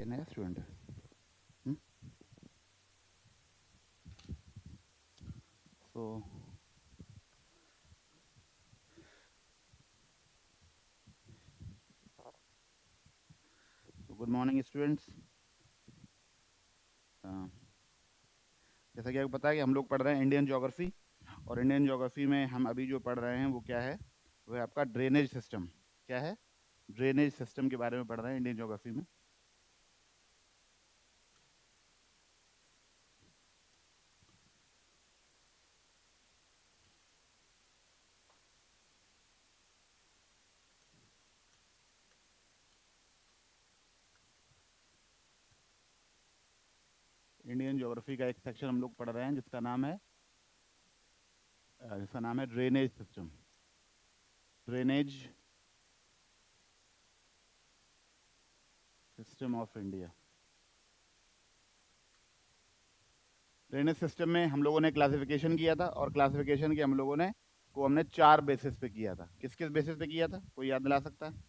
नया स्टूडेंट है? So good morning students. जैसा कि आपको पता है कि हम लोग पढ़ रहे हैं इंडियन ज्योग्राफी, और इंडियन ज्योग्राफी में हम अभी जो पढ़ रहे हैं वो क्या है? वो है आपका ड्रेनेज सिस्टम। क्या है? ड्रेनेज सिस्टम के बारे में पढ़ रहे हैं इंडियन ज्योग्राफी में। इंडियन ज्योग्राफी का एक सेक्शन हम लोग पढ़ रहे हैं जिसका नाम है drainage system. Drainage system of India. Drainage system में हम लोगों ने क्लासिफिकेशन किया था, और क्लासिफिकेशन के हम लोगों ने को हमने 4 बेसिस पे किया था। किस किस बेसिस पे किया था, कोई याद दिला सकता है?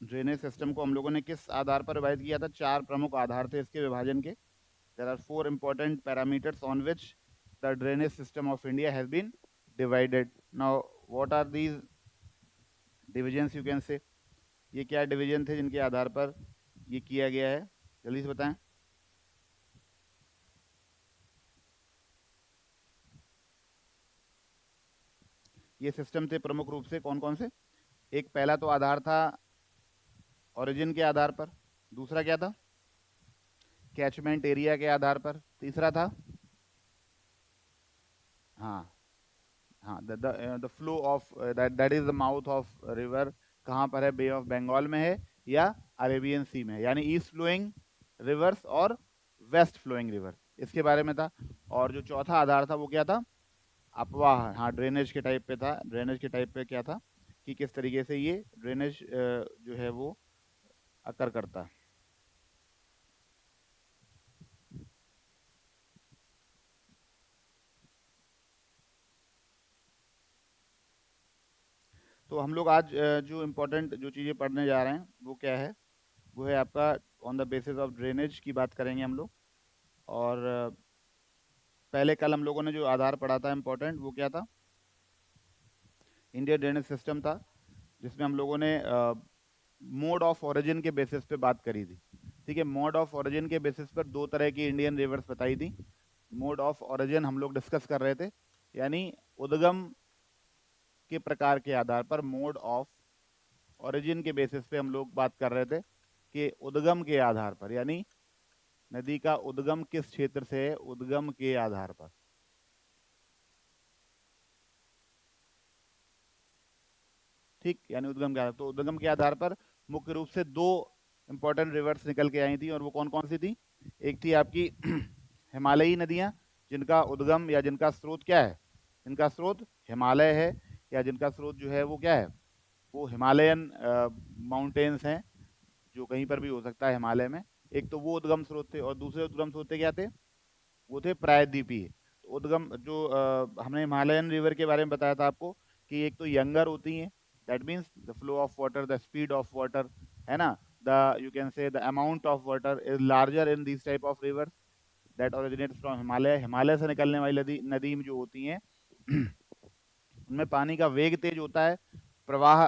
ड्रेनेज सिस्टम को हम लोगों ने किस आधार पर विभाजित किया था? 4 प्रमुख आधार थे इसके विभाजन के। There are 4 important parameters on which the drainage system of India has been divided. Now what are these divisions, you can say? ये क्या डिवीजन थे जिनके आधार पर ये किया गया है? जल्दी से बताएं। ये सिस्टम थे प्रमुख रूप से कौन कौन से? एक पहला तो आधार था ओरिजिन के आधार पर। दूसरा क्या था? कैचमेंट एरिया के आधार पर। तीसरा था, हाँ हाँ, the flow of that is the mouth of river. कहाँ पर है? बे ऑफ बंगाल में है या अरेबियन सी में है, यानी ईस्ट फ्लोइंग रिवर्स और वेस्ट फ्लोइंग रिवर, इसके बारे में था। और जो चौथा आधार था वो क्या था? अपवाह। हाँ, ड्रेनेज के टाइप पे था। ड्रेनेज के टाइप पे क्या था कि किस तरीके से ये ड्रेनेज जो है वो अकर करता है। तो हम लोग आज जो इम्पोर्टेंट जो चीज़ें पढ़ने जा रहे हैं वो क्या है? वो है आपका on the basis of drainage की बात करेंगे हम लोग। और पहले कल हम लोगों ने जो आधार पढ़ा था इम्पोर्टेंट, वो क्या था? इंडियन ड्रेनेज सिस्टम था, जिसमें हम लोगों ने मोड ऑफ ओरिजिन के बेसिस पे बात करी थी। ठीक है, मोड ऑफ ओरिजिन के बेसिस पर 2 तरह की इंडियन रिवर्स बताई थी। मोड ऑफ ओरिजिन हम लोग डिस्कस कर रहे थे, यानी उद्गम के प्रकार के आधार पर मोड ऑफ ओरिजिन के बेसिस पे हम लोग बात कर रहे थे कि उद्गम के आधार पर, यानी नदी का उद्गम किस क्षेत्र से है, उद्गम के आधार पर। ठीक, यानी उद्गम के आधार। तो उद्गम के आधार पर मुख्य रूप से 2 इंपॉर्टेंट रिवर्स निकल के आई थी, और वो कौन कौन सी थी? एक थी आपकी हिमालयी नदियां, जिनका उद्गम या जिनका स्रोत क्या है? जिनका स्रोत हिमालय है, या जिनका स्रोत जो है वो क्या है? वो हिमालयन माउंटेन्स हैं, जो कहीं पर भी हो सकता है हिमालय में। एक तो वो उद्गम स्रोत थे, और दूसरे उद्गम स्रोत क्या थे? वो थे प्रायद्वीपीय। तो उद्गम जो हमने हिमालयन रिवर के बारे में बताया था आपको कि एक तो यंगर होती हैं, that means the flow of water, the speed of water, है ना, द यू कैन से the amount of water is larger in this type of river that originates from Himalaya. Himalaya से निकलने वाली नदी में जो होती हैं उनमें पानी का वेग तेज होता है, प्रवाह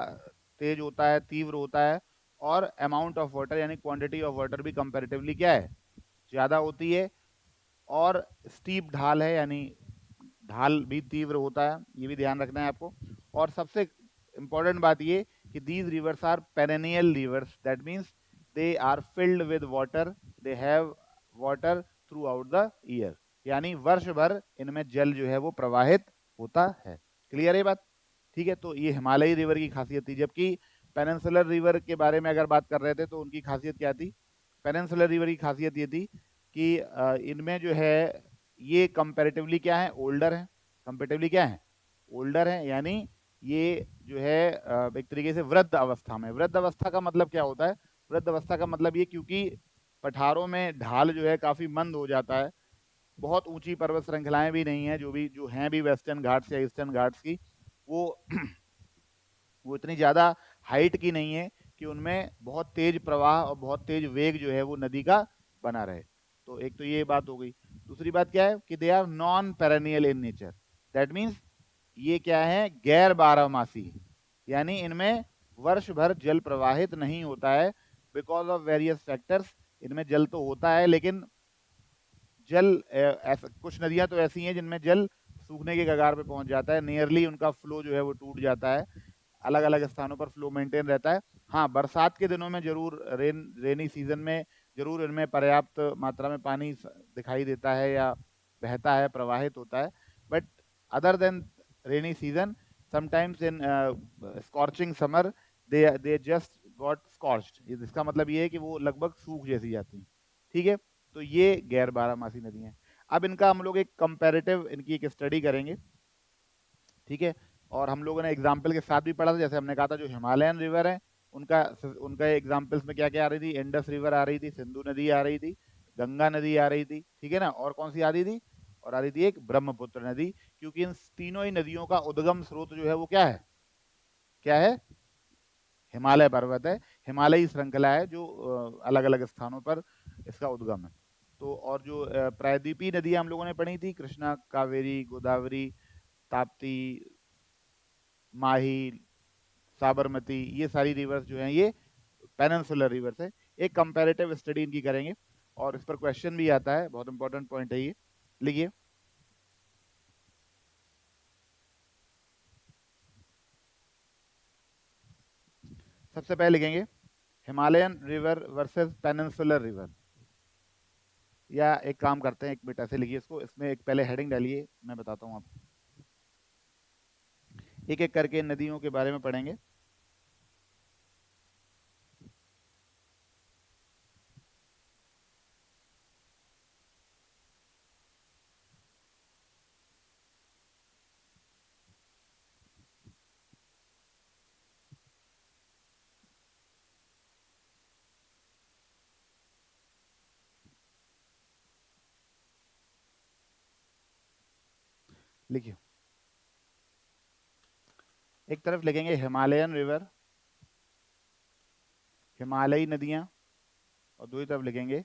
तेज होता है, तीव्र होता है, और अमाउंट ऑफ वाटर यानी क्वांटिटी ऑफ वाटर भी कंपैरेटिवली क्या है? ज़्यादा होती है। और स्टीप ढाल है, यानी ढाल भी तीव्र होता है, ये भी ध्यान रखना है आपको। और सबसे इंपॉर्टेंट बात ये कि these rivers are perennial rivers, that means they are filled with water, they have water throughout the year, यानी वर्ष भर इनमें जल जो है वो प्रवाहित होता है। क्लियर है बात? ठीक है, तो ये हिमालयी रिवर की खासियत थी। जबकि पेनिनसुलर रिवर के बारे में अगर बात कर रहे थे तो उनकी खासियत क्या थी? पेनिनसुलर रिवर की खासियत ये थी कि इनमें जो है ये कंपैरेटिवली क्या है? ओल्डर है। कंपैरेटिवली क्या है? ओल्डर है, यानी ये जो है एक तरीके से वृद्ध अवस्था में। वृद्ध अवस्था का मतलब क्या होता है? वृद्ध अवस्था का मतलब ये, क्योंकि पठारों में ढाल जो है काफी मंद हो जाता है, बहुत ऊंची पर्वत श्रृंखलाएं भी नहीं है, जो हैं भी वेस्टर्न घाट्स या ईस्टर्न घाट्स की, वो वो इतनी ज़्यादा हाइट की नहीं है कि उनमें बहुत तेज प्रवाह और बहुत तेज वेग जो है वो नदी का बना रहे। तो एक तो ये बात हो गई। दूसरी बात क्या है कि they are non perennial in nature, that means ये क्या है, गैर बारहमासी, यानी इनमें वर्ष भर जल प्रवाहित नहीं होता है बिकॉज ऑफ वेरियस फैक्टर्स। इनमें जल तो होता है लेकिन जल ऐसा, कुछ नदियां तो ऐसी हैं जिनमें जल सूखने के कगार पे पहुंच जाता है, नियरली उनका फ्लो जो है वो टूट जाता है, अलग अलग स्थानों पर फ्लो मेंटेन रहता है। हाँ, बरसात के दिनों में जरूर, रेनी सीजन में जरूर इनमें पर्याप्त मात्रा में पानी दिखाई देता है या बहता है, प्रवाहित होता है, but other than rainy season sometimes in scorching summer they just got scorched. इसका मतलब ये है कि वो लगभग सूख जैसी जाती हैं। ठीक है, तो ये गैर बारहमासी नदियां हैं। अब इनका हम लोग एक कंपैरेटिव, इनकी एक स्टडी करेंगे। ठीक है, और हम लोगों ने एग्जाम्पल के साथ भी पढ़ा था, जैसे हमने कहा था जो हिमालयन रिवर है उनका उनका एग्जाम्पल्स में क्या क्या आ रही थी, इंडस रिवर आ रही थी, सिंधु नदी आ रही थी, गंगा नदी आ रही थी, ठीक है ना, और कौन सी आ रही थी, और आ रही थी एक ब्रह्मपुत्र नदी, क्योंकि इन तीनों ही नदियों का उद्गम स्रोत जो है वो क्या है, क्या है, हिमालय पर्वत है, हिमालयी श्रृंखला है जो अलग अलग स्थानों पर इसका उद्गम है। तो और जो प्रायद्वीपीय नदियां हम लोगों ने पढ़ी थी, कृष्णा, कावेरी, गोदावरी, ताप्ती, माही, साबरमती, ये सारी रिवर्स जो हैं ये पेनिनसुलर रिवर्स है। एक कंपैरेटिव स्टडी इनकी करेंगे और इस पर क्वेश्चन भी आता है, बहुत इंपॉर्टेंट पॉइंट है ये, लिखिए। सबसे पहले लिखेंगे Himalayan river versus peninsular river, या एक काम करते हैं, एक मिनट ऐसे लिखिए इसको, इसमें एक पहले हेडिंग डालिए, मैं बताता हूँ आपको, एक एक करके नदियों के बारे में पढ़ेंगे। लिखिए, एक तरफ लिखेंगे हिमालयन रिवर, हिमालयी नदियां, और दूसरी तरफ लिखेंगे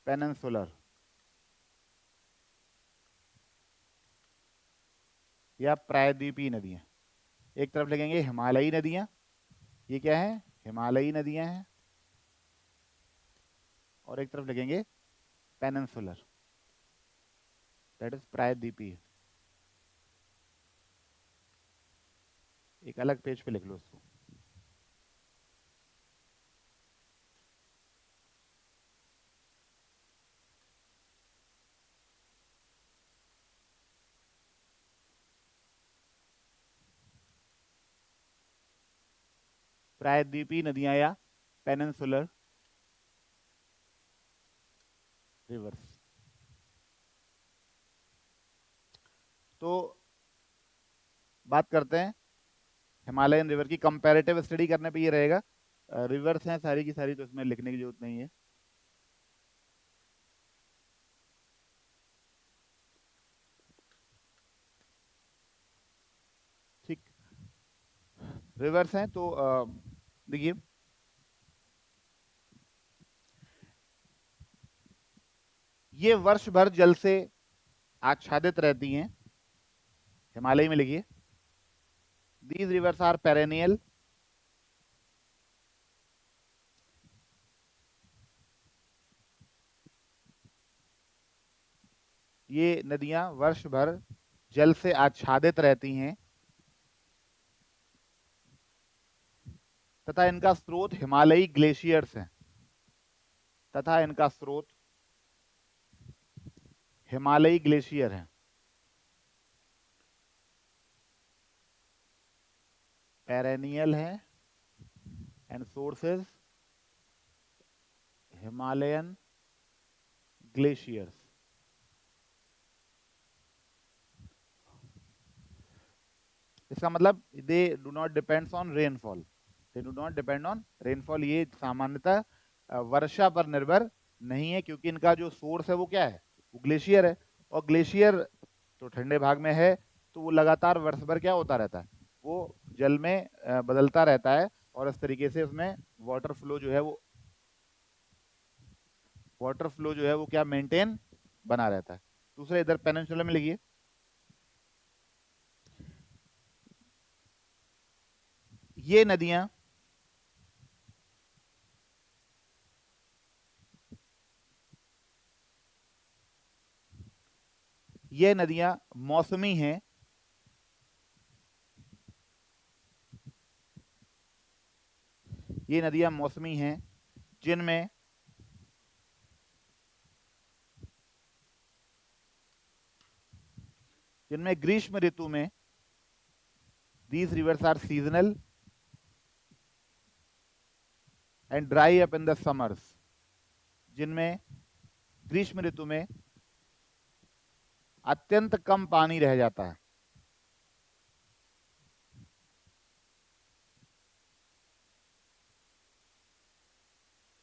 पेनिनसुलर या प्रायद्वीपीय नदियां। एक तरफ लिखेंगे हिमालयी नदियां, ये क्या है, हिमालयी नदियां हैं, और एक तरफ लिखेंगे पेनिनसुलर, दैट इज प्रायद्वीपीय। एक अलग पेज पे लिख लो इसको। प्रायद्वीपीय नदियां या पेनिनसुलर रिवर्स। तो बात करते हैं हिमालयन रिवर की, कंपैरेटिव स्टडी करने पे ये रहेगा, रिवर्स हैं सारी की सारी, तो इसमें लिखने की जरूरत नहीं है। ठीक, रिवर्स हैं तो देखिए, ये वर्ष भर जल से आच्छादित रहती हैं, हिमालय में लिखिए, दीज रिवर्स आर पेरेनियल, ये नदियां वर्ष भर जल से आच्छादित रहती हैं तथा इनका स्रोत हिमालयी ग्लेशियर्स हैं, तथा इनका स्रोत हिमालयी ग्लेशियर हैं। पेरेनियल है एंड सोर्सेज हिमालयन ग्लेशियर्स। इसका मतलब दे do not depends on rainfall, they do not depend on rainfall, ये सामान्यतः वर्षा पर निर्भर नहीं है, क्योंकि इनका जो सोर्स है वो क्या है, वो ग्लेशियर है, और ग्लेशियर तो ठंडे भाग में है, तो वो लगातार वर्ष भर क्या होता रहता है, वो जल में बदलता रहता है, और इस तरीके से उसमें वाटर फ्लो जो है वो क्या मेंटेन बना रहता है। दूसरा इधर पेनिनसुला में लिखिए, ये नदियां मौसमी हैं, ये नदियां मौसमी हैं जिनमें ग्रीष्म ऋतु में these rivers are seasonal and dry up in the summers, जिनमें ग्रीष्म ऋतु में अत्यंत कम पानी रह जाता है।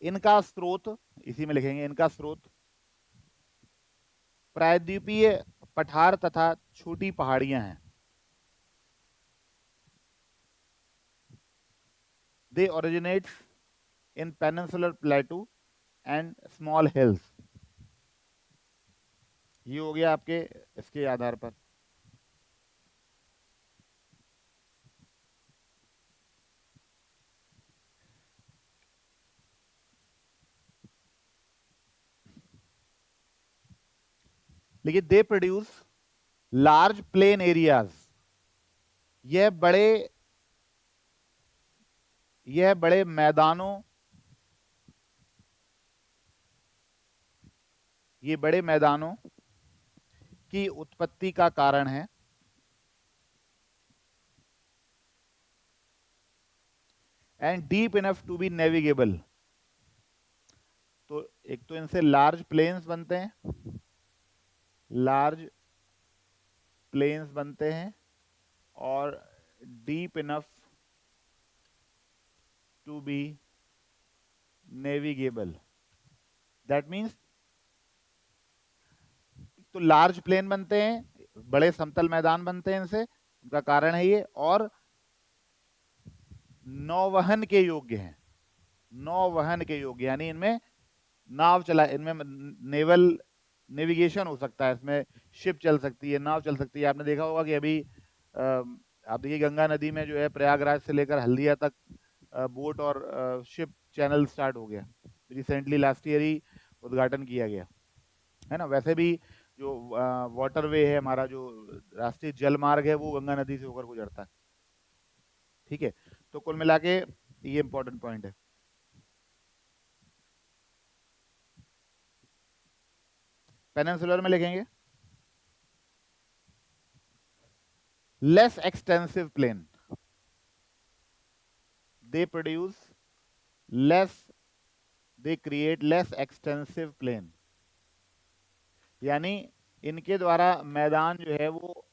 इनका स्रोत, इसी में लिखेंगे, इनका स्रोत प्रायद्वीपीय पठार तथा छोटी पहाड़ियां हैं। They originates in peninsular plateau and small hills। ये हो गया आपके इसके आधार पर। लेकिन they produce large plain areas, यह बड़े मैदानों की उत्पत्ति का कारण है। And deep enough to be navigable, तो एक तो इनसे लार्ज प्लेन्स बनते हैं, और deep enough to be navigable. That means, तो लार्ज प्लेन बनते हैं, बड़े समतल मैदान बनते हैं इनसे, उनका कारण है ये, और नौवहन के योग्य हैं। यानी इनमें नेवल नेविगेशन हो सकता है, इसमें शिप चल सकती है, नाव चल सकती है। आपने देखा होगा कि अभी आप देखिए गंगा नदी में जो है प्रयागराज से लेकर हल्दिया तक बोट और शिप चैनल स्टार्ट हो गया, रिसेंटली लास्ट ईयर ही उद्घाटन किया गया है ना। वैसे भी जो वाटरवे है हमारा, जो राष्ट्रीय जल मार्ग है, वो गंगा नदी से होकर गुजरता है। ठीक है, तो कुल मिला के ये इंपॉर्टेंट पॉइंट है। पेनिनसुलर में लिखेंगे less extensive plain, they create less extensive plain, यानी इनके द्वारा मैदान जो है वो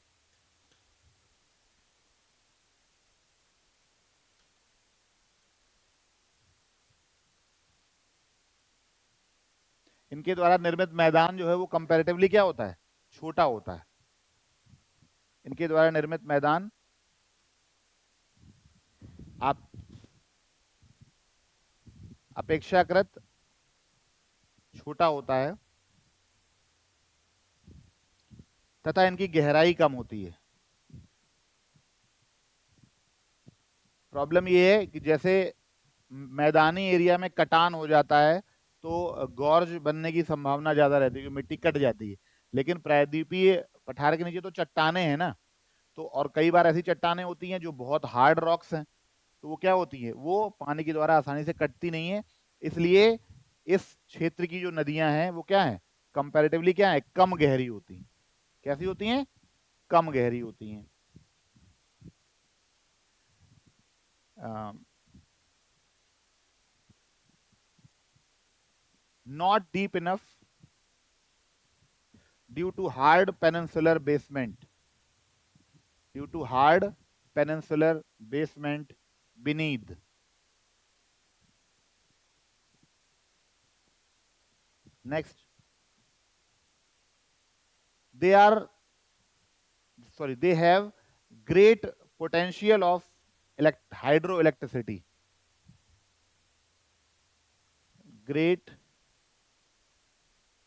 इनके द्वारा निर्मित मैदान जो है वो कंपैरेटिवली क्या होता है, छोटा होता है। इनके द्वारा निर्मित मैदान आप अपेक्षाकृत छोटा होता है तथा इनकी गहराई कम होती है। प्रॉब्लम ये है कि जैसे मैदानी एरिया में कटान हो जाता है तो गॉर्ज बनने की संभावना ज्यादा रहती है, मिट्टी कट जाती है। लेकिन प्रायद्वीपीय पठार के नीचे तो चट्टाने हैं ना, तो और कई बार ऐसी चट्टाने होती हैं जो बहुत हार्ड रॉक्स हैं, तो वो क्या होती है, वो पानी के द्वारा आसानी से कटती नहीं है। इसलिए इस क्षेत्र की जो नदियां हैं वो क्या है, कंपैरेटिवली क्या है, कम गहरी होती हैं। कैसी होती हैं, कम गहरी होती हैं। Not deep enough due to hard peninsular basement beneath। Next, they have great potential of hydroelectricity। Great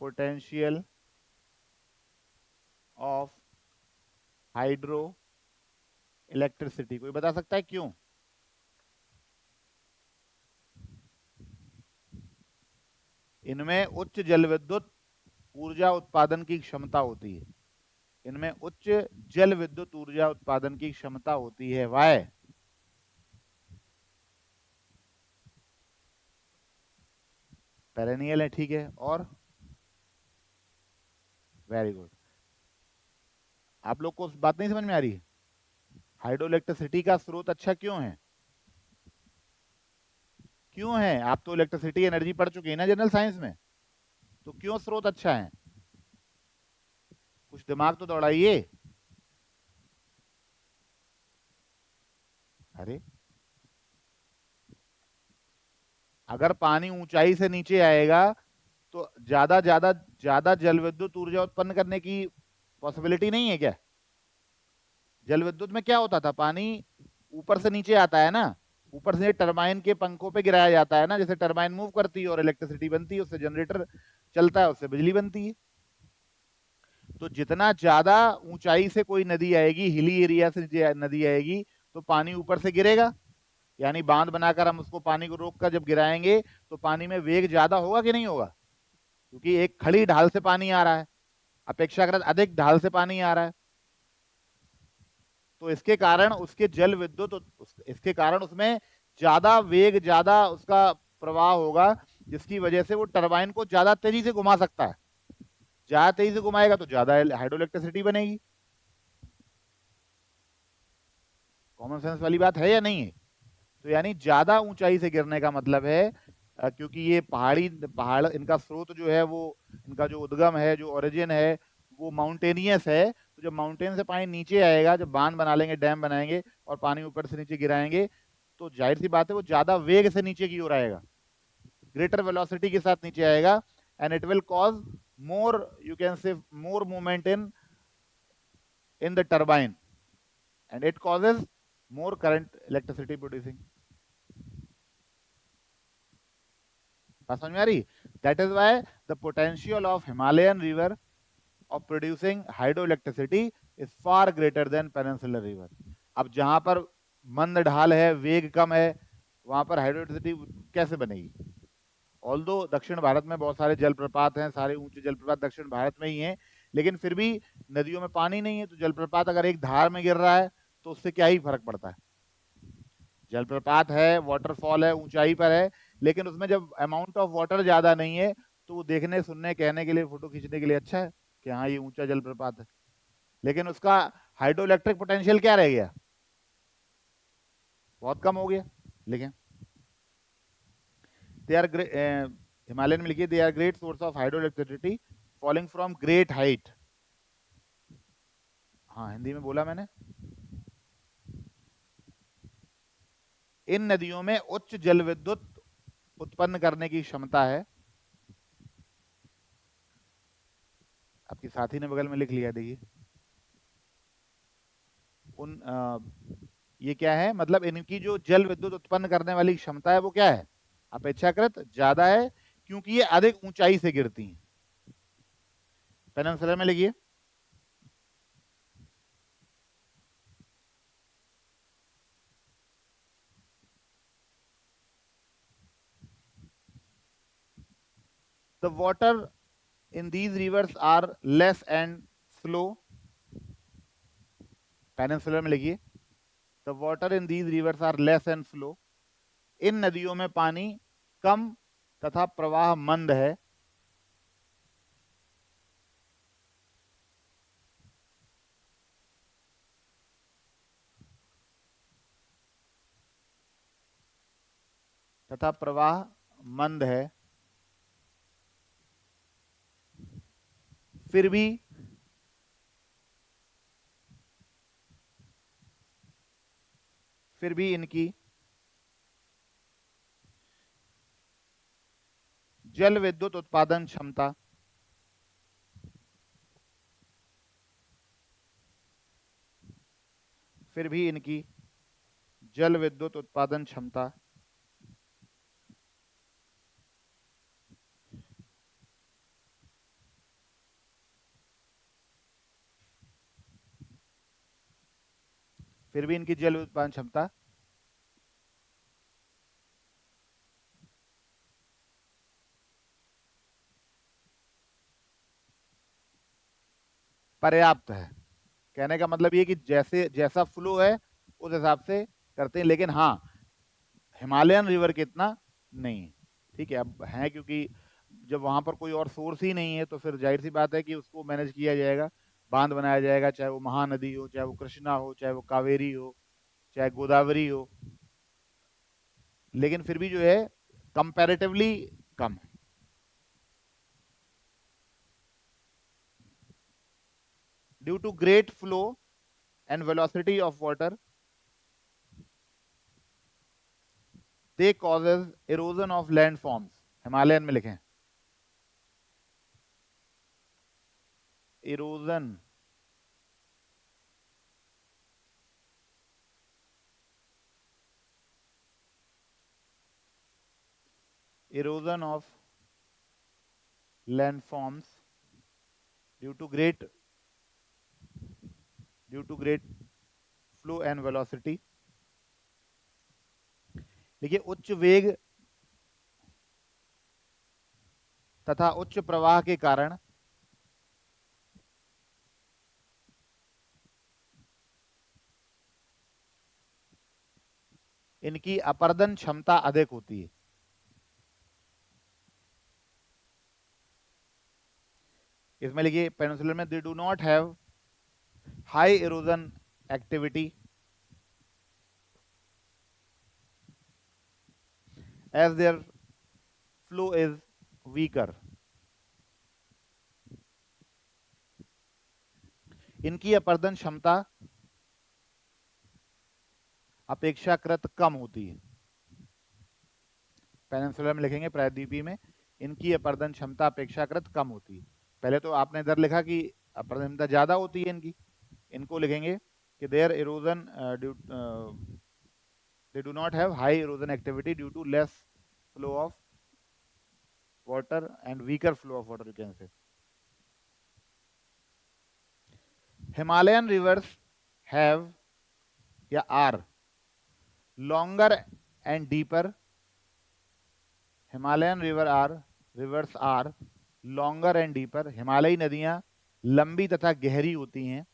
potential of hydro electricity. कोई बता सकता है क्यों? इनमें उच्च जल विद्युत ऊर्जा उत्पादन की क्षमता होती है। इनमें उच्च जल विद्युत ऊर्जा उत्पादन की क्षमता होती है। वाई? पेरेनियल है, ठीक है। और वेरी गुड। आप लोग को बात नहीं समझ में आ रही है? हाइड्रो इलेक्ट्रिसिटी का स्रोत अच्छा क्यों है? क्यों है? आप तो इलेक्ट्रिसिटी एनर्जी पढ़ चुके हैं ना जनरल साइंस में, तो क्यों स्रोत अच्छा है? कुछ दिमाग तो दौड़ाइए। अरे, अगर पानी ऊंचाई से नीचे आएगा तो ज्यादा ज्यादा ज्यादा जल विद्युत ऊर्जा उत्पन्न करने की पॉसिबिलिटी नहीं है क्या? जल विद्युत में क्या होता था, पानी ऊपर से नीचे आता है ना, ऊपर से टरबाइन के पंखों पे गिराया जाता है ना, जैसे टरबाइन मूव करती है और इलेक्ट्रिसिटी बनती है, उससे जनरेटर चलता है, उससे बिजली बनती है। तो जितना ज्यादा ऊंचाई से कोई नदी आएगी, हिली एरिया से नदी आएगी, तो पानी ऊपर से गिरेगा। यानी बांध बनाकर हम उसको पानी को रोक कर जब गिराएंगे तो पानी में वेग ज्यादा होगा कि नहीं होगा? क्योंकि एक खड़ी ढाल से पानी आ रहा है, अपेक्षाकृत अधिक ढाल से पानी आ रहा है, तो इसके कारण उसके जल विद्युत इसके कारण उसमें ज्यादा वेग, ज्यादा उसका प्रवाह होगा, जिसकी वजह से वो टरबाइन को ज्यादा तेजी से घुमा सकता है। ज्यादा तेजी से घुमाएगा तो ज्यादा हाइड्रो इलेक्ट्रिसिटी बनेगी। कॉमन सेंस वाली बात है या नहीं है? तो यानी ज्यादा ऊंचाई से गिरने का मतलब है, क्योंकि ये पहाड़ इनका स्रोत जो है वो, इनका जो उद्गम है, जो ओरिजिन है, वो माउंटेनियस है। तो जब माउंटेन से पानी नीचे आएगा, जब बांध बना लेंगे, डैम बनाएंगे और पानी ऊपर से नीचे गिराएंगे, तो जाहिर सी बात है वो ज्यादा वेग से नीचे की ओर आएगा, ग्रेटर वेलोसिटी के साथ नीचे आएगा, and it will cause more, you can से मोर movement in the turbine, and it causes more current electricity producing. बात समझ में आ रही? That is why the potential of Himalayan river of producing hydroelectricity is far greater than peninsular river। अब जहां पर मंद ढाल है, वेग कम है, वहां पर हाइड्रोइलेक्ट्रिसिटी कैसे बनेगी? ऑल्दो दक्षिण भारत में बहुत सारे जलप्रपात हैं, सारे ऊंचे जलप्रपात दक्षिण भारत में ही हैं, लेकिन फिर भी नदियों में पानी नहीं है, तो जलप्रपात अगर एक धार में गिर रहा है तो उससे क्या ही फर्क पड़ता है? जलप्रपात है, वाटरफॉल है, ऊंचाई पर है, लेकिन उसमें जब अमाउंट ऑफ वाटर ज्यादा नहीं है तो वो देखने, सुनने, कहने के लिए, फोटो खींचने के लिए अच्छा है कि हाँ ये ऊंचा जलप्रपात है, लेकिन उसका हाइड्रो इलेक्ट्रिक पोटेंशियल क्या रह गया? बहुत कम हो गया। लेकिन दे आर हिमालयन में लिखिए, they are great source of hydro electricity falling from great height. हाँ, हिंदी में बोला मैंने। इन नदियों में उच्च जल विद्युत उत्पन्न करने की क्षमता है। आपकी साथी ने बगल में लिख लिया, देखिए। उन ये क्या है, मतलब इनकी जो जल विद्युत उत्पन्न करने वाली क्षमता है वो क्या है? अपेक्षाकृत ज्यादा है, क्योंकि ये अधिक ऊंचाई से गिरती हैं। पेनिनसुला में लिखिए, the water in these rivers are less and slow। Peninsular में लिखिए, the water in these rivers are less and slow. इन नदियों में पानी कम तथा प्रवाह मंद है। तथा प्रवाह मंद है, फिर भी इनकी जल विद्युत उत्पादन क्षमता फिर भी इनकी जल विद्युत उत्पादन क्षमता फिर भी इनकी जल उत्पादन क्षमता पर्याप्त है। कहने का मतलब ये कि जैसे जैसा फ्लो है उस हिसाब से करते हैं, लेकिन हाँ हिमालयन रिवर के इतना नहीं है। ठीक है, अब है क्योंकि जब वहां पर कोई और सोर्स ही नहीं है तो फिर जाहिर सी बात है कि उसको मैनेज किया जाएगा, बांध बनाया जाएगा, चाहे वो महानदी हो, चाहे वो कृष्णा हो, चाहे वो कावेरी हो, चाहे गोदावरी हो, लेकिन फिर भी जो है कंपैरेटिवली कम है। Due to great flow and velocity of water they causes erosion of land forms. Himalayan में लिखें erosion erosion of landforms due to great flow and velocity। देखिए उच्च वेग तथा उच्च प्रवाह के कारण इनकी अपर्दन क्षमता अधिक होती है। इसमें लिखिए पेनिनसुलर में they do not have high erosion activity as their flow is weaker. इनकी अपर्दन क्षमता अपेक्षाकृत कम होती है। पेनिनसुलर में लिखेंगे प्रायद्वीपीय में इनकी अपर्दन क्षमता अपेक्षाकृत कम होती है। पहले तो आपने इधर लिखा कि अपर्दन क्षमता ज्यादा होती है इनकी, इनको लिखेंगे कि their erosion they do not have high erosion activity due to less flow of water and weaker flow of water, you can say। Himalayan rivers have या are longer and deeper। Himalayan rivers are longer and deeper। हिमालयी नदियां लंबी तथा गहरी होती हैं।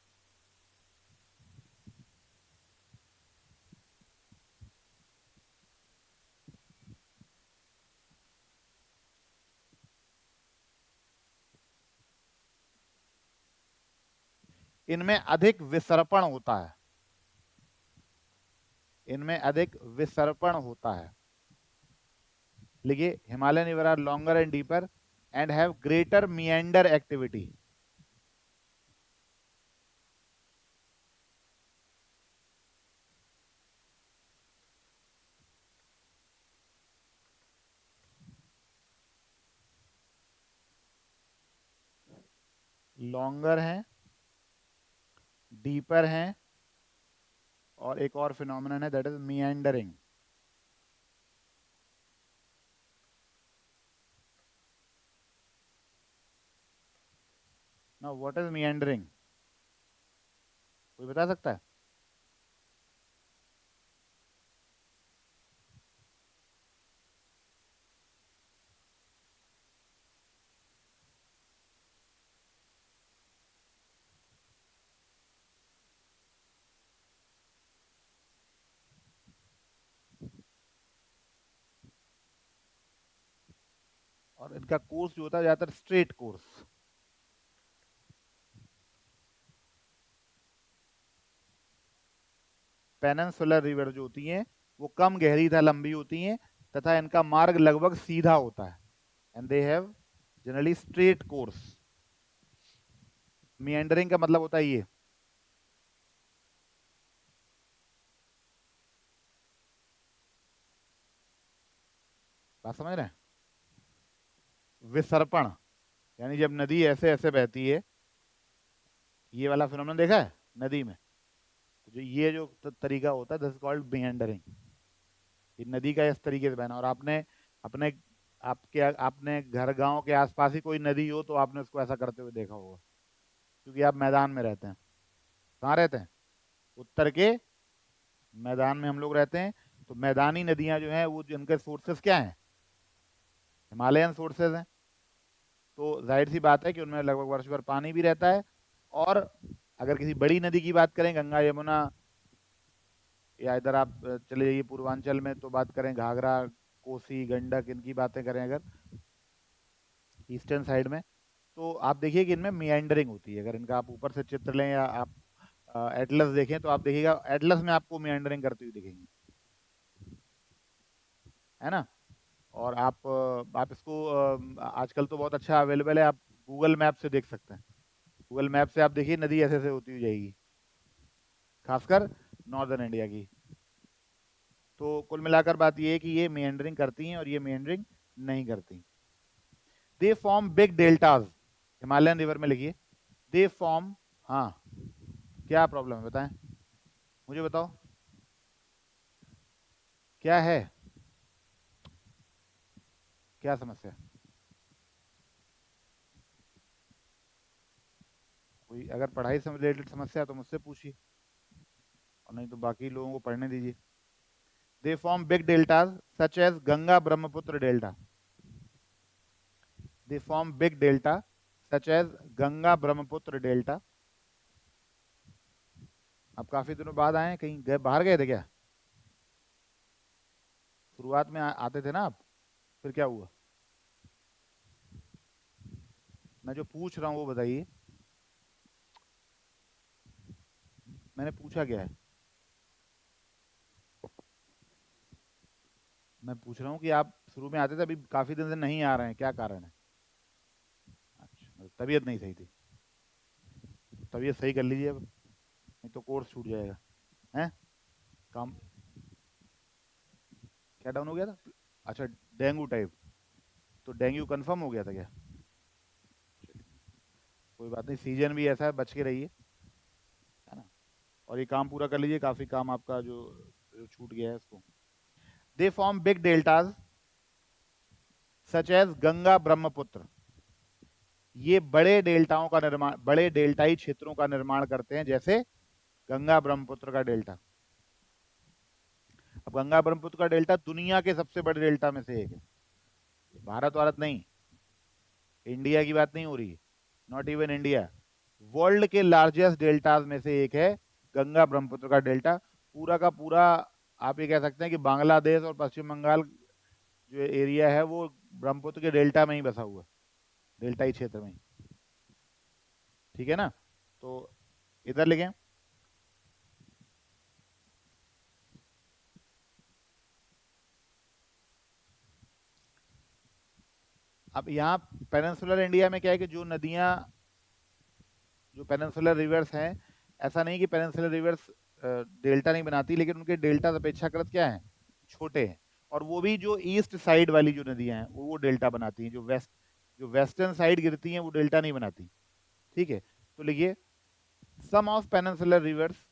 इनमें अधिक विसर्पण होता है। इनमें अधिक विसर्पण होता है। लिखिए Himalayan river are longer and deeper and have greater meander activity. Longer हैं, डीपर हैं, और एक और फिनोमिनन है that is meandering. Now what is meandering, कोई बता सकता है? और इनका कोर्स जो होता है ज्यादातर स्ट्रेट कोर्स। पेनिनसुलर रिवर जो होती हैं वो कम गहरी तथा लंबी होती हैं तथा इनका मार्ग लगभग सीधा होता है and they have generally straight course. Meandering का मतलब होता है ये। बात समझ रहे हैं? विसर्पण यानी जब नदी ऐसे ऐसे बहती है, ये वाला फिनोमेनन देखा है नदी में, तो जो ये जो तरीका होता है दिस इज कॉल्ड मिएंडरिंग। ये नदी का इस तरीके से बहना। और आपने अपने आपने घर गांव के आसपास ही कोई नदी हो तो आपने उसको ऐसा करते हुए देखा होगा, क्योंकि आप मैदान में रहते हैं। कहाँ रहते हैं? उत्तर के मैदान में हम लोग रहते हैं, तो मैदानी नदियाँ जो हैं वो जिनके सोर्सेस क्या हैं, हिमालयन सोर्सेज हैं। तो जाहिर सी बात है कि उनमें लगभग वर्ष भर पानी भी रहता है। और अगर किसी बड़ी नदी की बात करें, गंगा यमुना, या इधर आप चले जाइए पूर्वांचल में तो बात करें घाघरा, कोसी, गंडक, इनकी बातें करें अगर ईस्टर्न साइड में, तो आप देखिए कि इनमें मियांडरिंग होती है। अगर इनका आप ऊपर से चित्र लें या आप एटलस देखें तो आप देखिएगा एटलस में आपको मियांडरिंग करती हुई दिखेंगी, है ना। और आप इसको आजकल तो बहुत अच्छा अवेलेबल है, आप गूगल मैप से देख सकते हैं। गूगल मैप से आप देखिए नदी ऐसे ऐसे होती हुई जाएगी, खासकर नॉर्दर्न इंडिया की। तो कुल मिलाकर बात ये है कि ये मेंडरिंग करती हैं और ये मेंडरिंग नहीं करती। दे form big deltas, Himalayan river में लिखिए, दे फॉर्म। हाँ, क्या प्रॉब्लम है बताएं, मुझे बताओ क्या है, क्या समस्या। कोई अगर पढ़ाई से रिलेटेड समस्या है तो मुझसे पूछिए, और नहीं तो बाकी लोगों को पढ़ने दीजिए। They form big deltas such as Ganga Brahmaputra delta, they form big delta such as Ganga Brahmaputra delta. अब काफी दिनों बाद आए, कहीं गए, बाहर गए थे क्या? शुरुआत में आते थे ना आप, फिर क्या हुआ? मैं जो पूछ रहा हूँ वो बताइए, मैंने पूछा क्या है? मैं पूछ रहा हूँ कि आप शुरू में आते थे, अभी काफी दिन से नहीं आ रहे हैं, क्या कारण है? अच्छा, मतलब तबीयत नहीं सही थी। तबीयत सही कर लीजिए अब, नहीं तो कोर्स छूट जाएगा। हैं? काम क्या डाउन हो गया था? अच्छा, डेंगू टाइप। तो डेंगू कंफर्म हो गया था क्या? चलिए, कोई बात नहीं, सीजन भी ऐसा है, बच के रहिए, है ना। और ये काम पूरा कर लीजिए, काफी काम आपका जो छूट गया है इसको। They form big deltas such as Ganga Brahmaputra, ये बड़े डेल्टाओं का निर्माण, बड़े डेल्टाई क्षेत्रों का निर्माण करते हैं, जैसे गंगा ब्रह्मपुत्र का डेल्टा। अब गंगा ब्रह्मपुत्र का डेल्टा दुनिया के सबसे बड़े डेल्टा में से एक है, भारत भारत नहीं, इंडिया की बात नहीं हो रही है, नॉट इवन इंडिया, वर्ल्ड के लार्जेस्ट डेल्टाज में से एक है गंगा ब्रह्मपुत्र का डेल्टा। पूरा का पूरा आप ये कह सकते हैं कि बांग्लादेश और पश्चिम बंगाल जो एरिया है वो ब्रह्मपुत्र के डेल्टा में ही बसा हुआ है, डेल्टाई क्षेत्र में ही। ठीक है ना, तो इधर लिखें। अब यहाँ पेनिनसुलर इंडिया में क्या है कि जो नदियाँ, जो पेनिनसुलर रिवर्स हैं, ऐसा नहीं कि पेनिनसुलर रिवर्स डेल्टा नहीं बनाती, लेकिन उनके डेल्टा अपेक्षाकृत क्या हैं, छोटे हैं। और वो भी जो ईस्ट साइड वाली जो नदियाँ हैं वो डेल्टा बनाती हैं, जो वेस्टर्न साइड गिरती हैं वो डेल्टा नहीं बनाती। ठीक है, तो लिखिए, some of peninsular rivers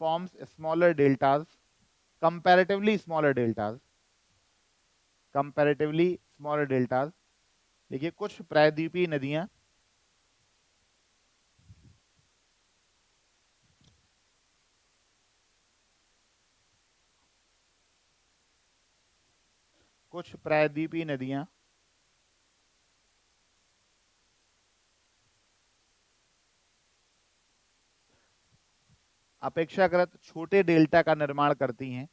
forms smaller deltas, comparatively smaller deltas, comparatively smaller deltas. देखिए, कुछ प्रायद्वीपीय नदियां, कुछ प्रायद्वीपीय नदियां अपेक्षाकृत छोटे डेल्टा का निर्माण करती हैं,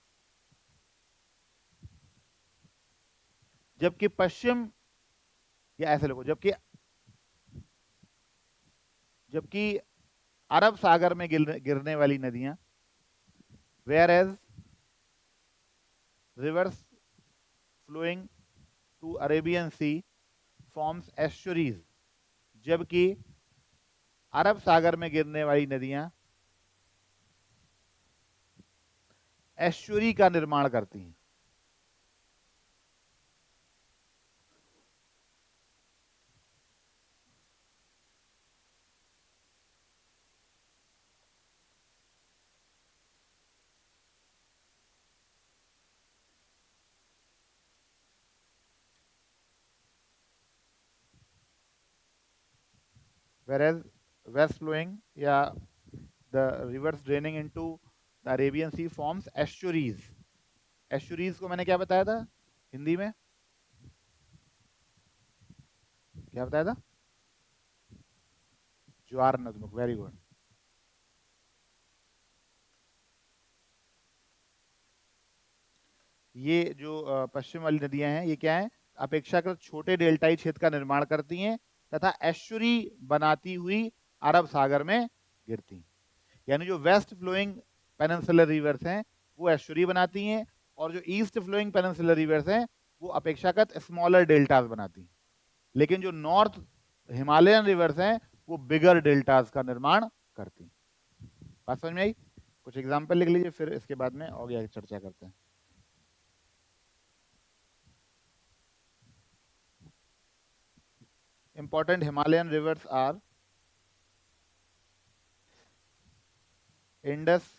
जबकि पश्चिम, या ऐसे लोगों, जबकि जबकि अरब सागर में गिरने वाली नदियां, whereas rivers flowing to Arabian sea forms estuaries, जबकि अरब सागर में गिरने वाली नदियां एस्चुरी का निर्माण करती हैं। वेयर एज वेस्ट फ्लोइंग, या the rivers draining into the Arabian sea forms estuaries. Estuaries को मैंने क्या बताया था हिंदी में, क्या बताया था? ज्वार नदमुख, वेरी गुड। ये जो पश्चिम वाली नदियां हैं ये क्या है, अपेक्षाकृत छोटे डेल्टाई क्षेत्र का निर्माण करती हैं तथा एस्चुरी बनाती हुई अरब सागर में गिरती हैं। यानी जो वेस्ट फ्लोइंग पेनिनसुलर रिवर्स हैं वो एस्चुरी बनाती हैं, और जो ईस्ट फ्लोइंग पेनिनसुलर रिवर्स हैं वो अपेक्षाकृत स्मॉलर डेल्टास बनाती हैं। लेकिन जो नॉर्थ हिमालयन रिवर्स हैं वो बिगर डेल्टास का निर्माण करती हैं। बात समझ में आई? कुछ एग्जाम्पल लिख लीजिए, फिर इसके बाद में और आगे चर्चा करते हैं। Important Himalayan rivers are Indus,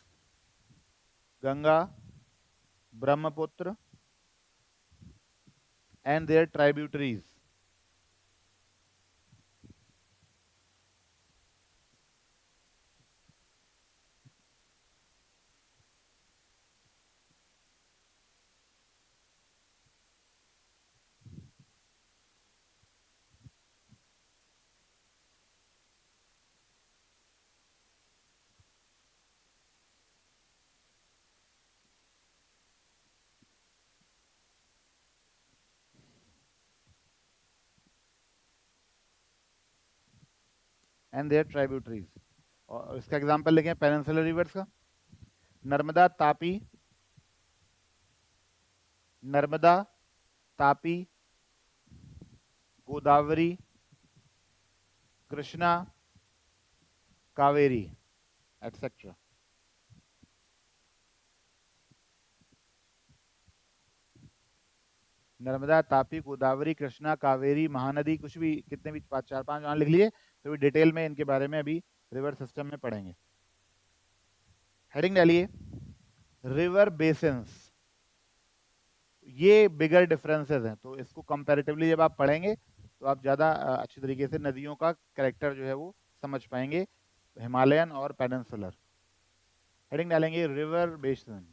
Ganga, Brahmaputra and their tributaries. And their tributaries. और इसका एग्जांपल लिखें पेनिनसुलर रिवर्स का, नर्मदा, तापी, नर्मदा, तापी, गोदावरी, कृष्णा, कावेरी एटसेट्रा। नर्मदा, तापी, गोदावरी, कृष्णा, कावेरी, महानदी, कुछ भी, कितने भी चार पांच वहां लिख लिए, तो भी डिटेल में इनके बारे में अभी रिवर सिस्टम में पढ़ेंगे। हेडिंग डालिए रिवर बेसिन्स। ये बिगर डिफरेंसेस हैं, तो इसको कंपैरेटिवली जब आप पढ़ेंगे तो आप ज़्यादा अच्छी तरीके से नदियों का कैरेक्टर जो है वो समझ पाएंगे, हिमालयन और पेनिनसुलर। हेडिंग डालेंगे रिवर बेसिन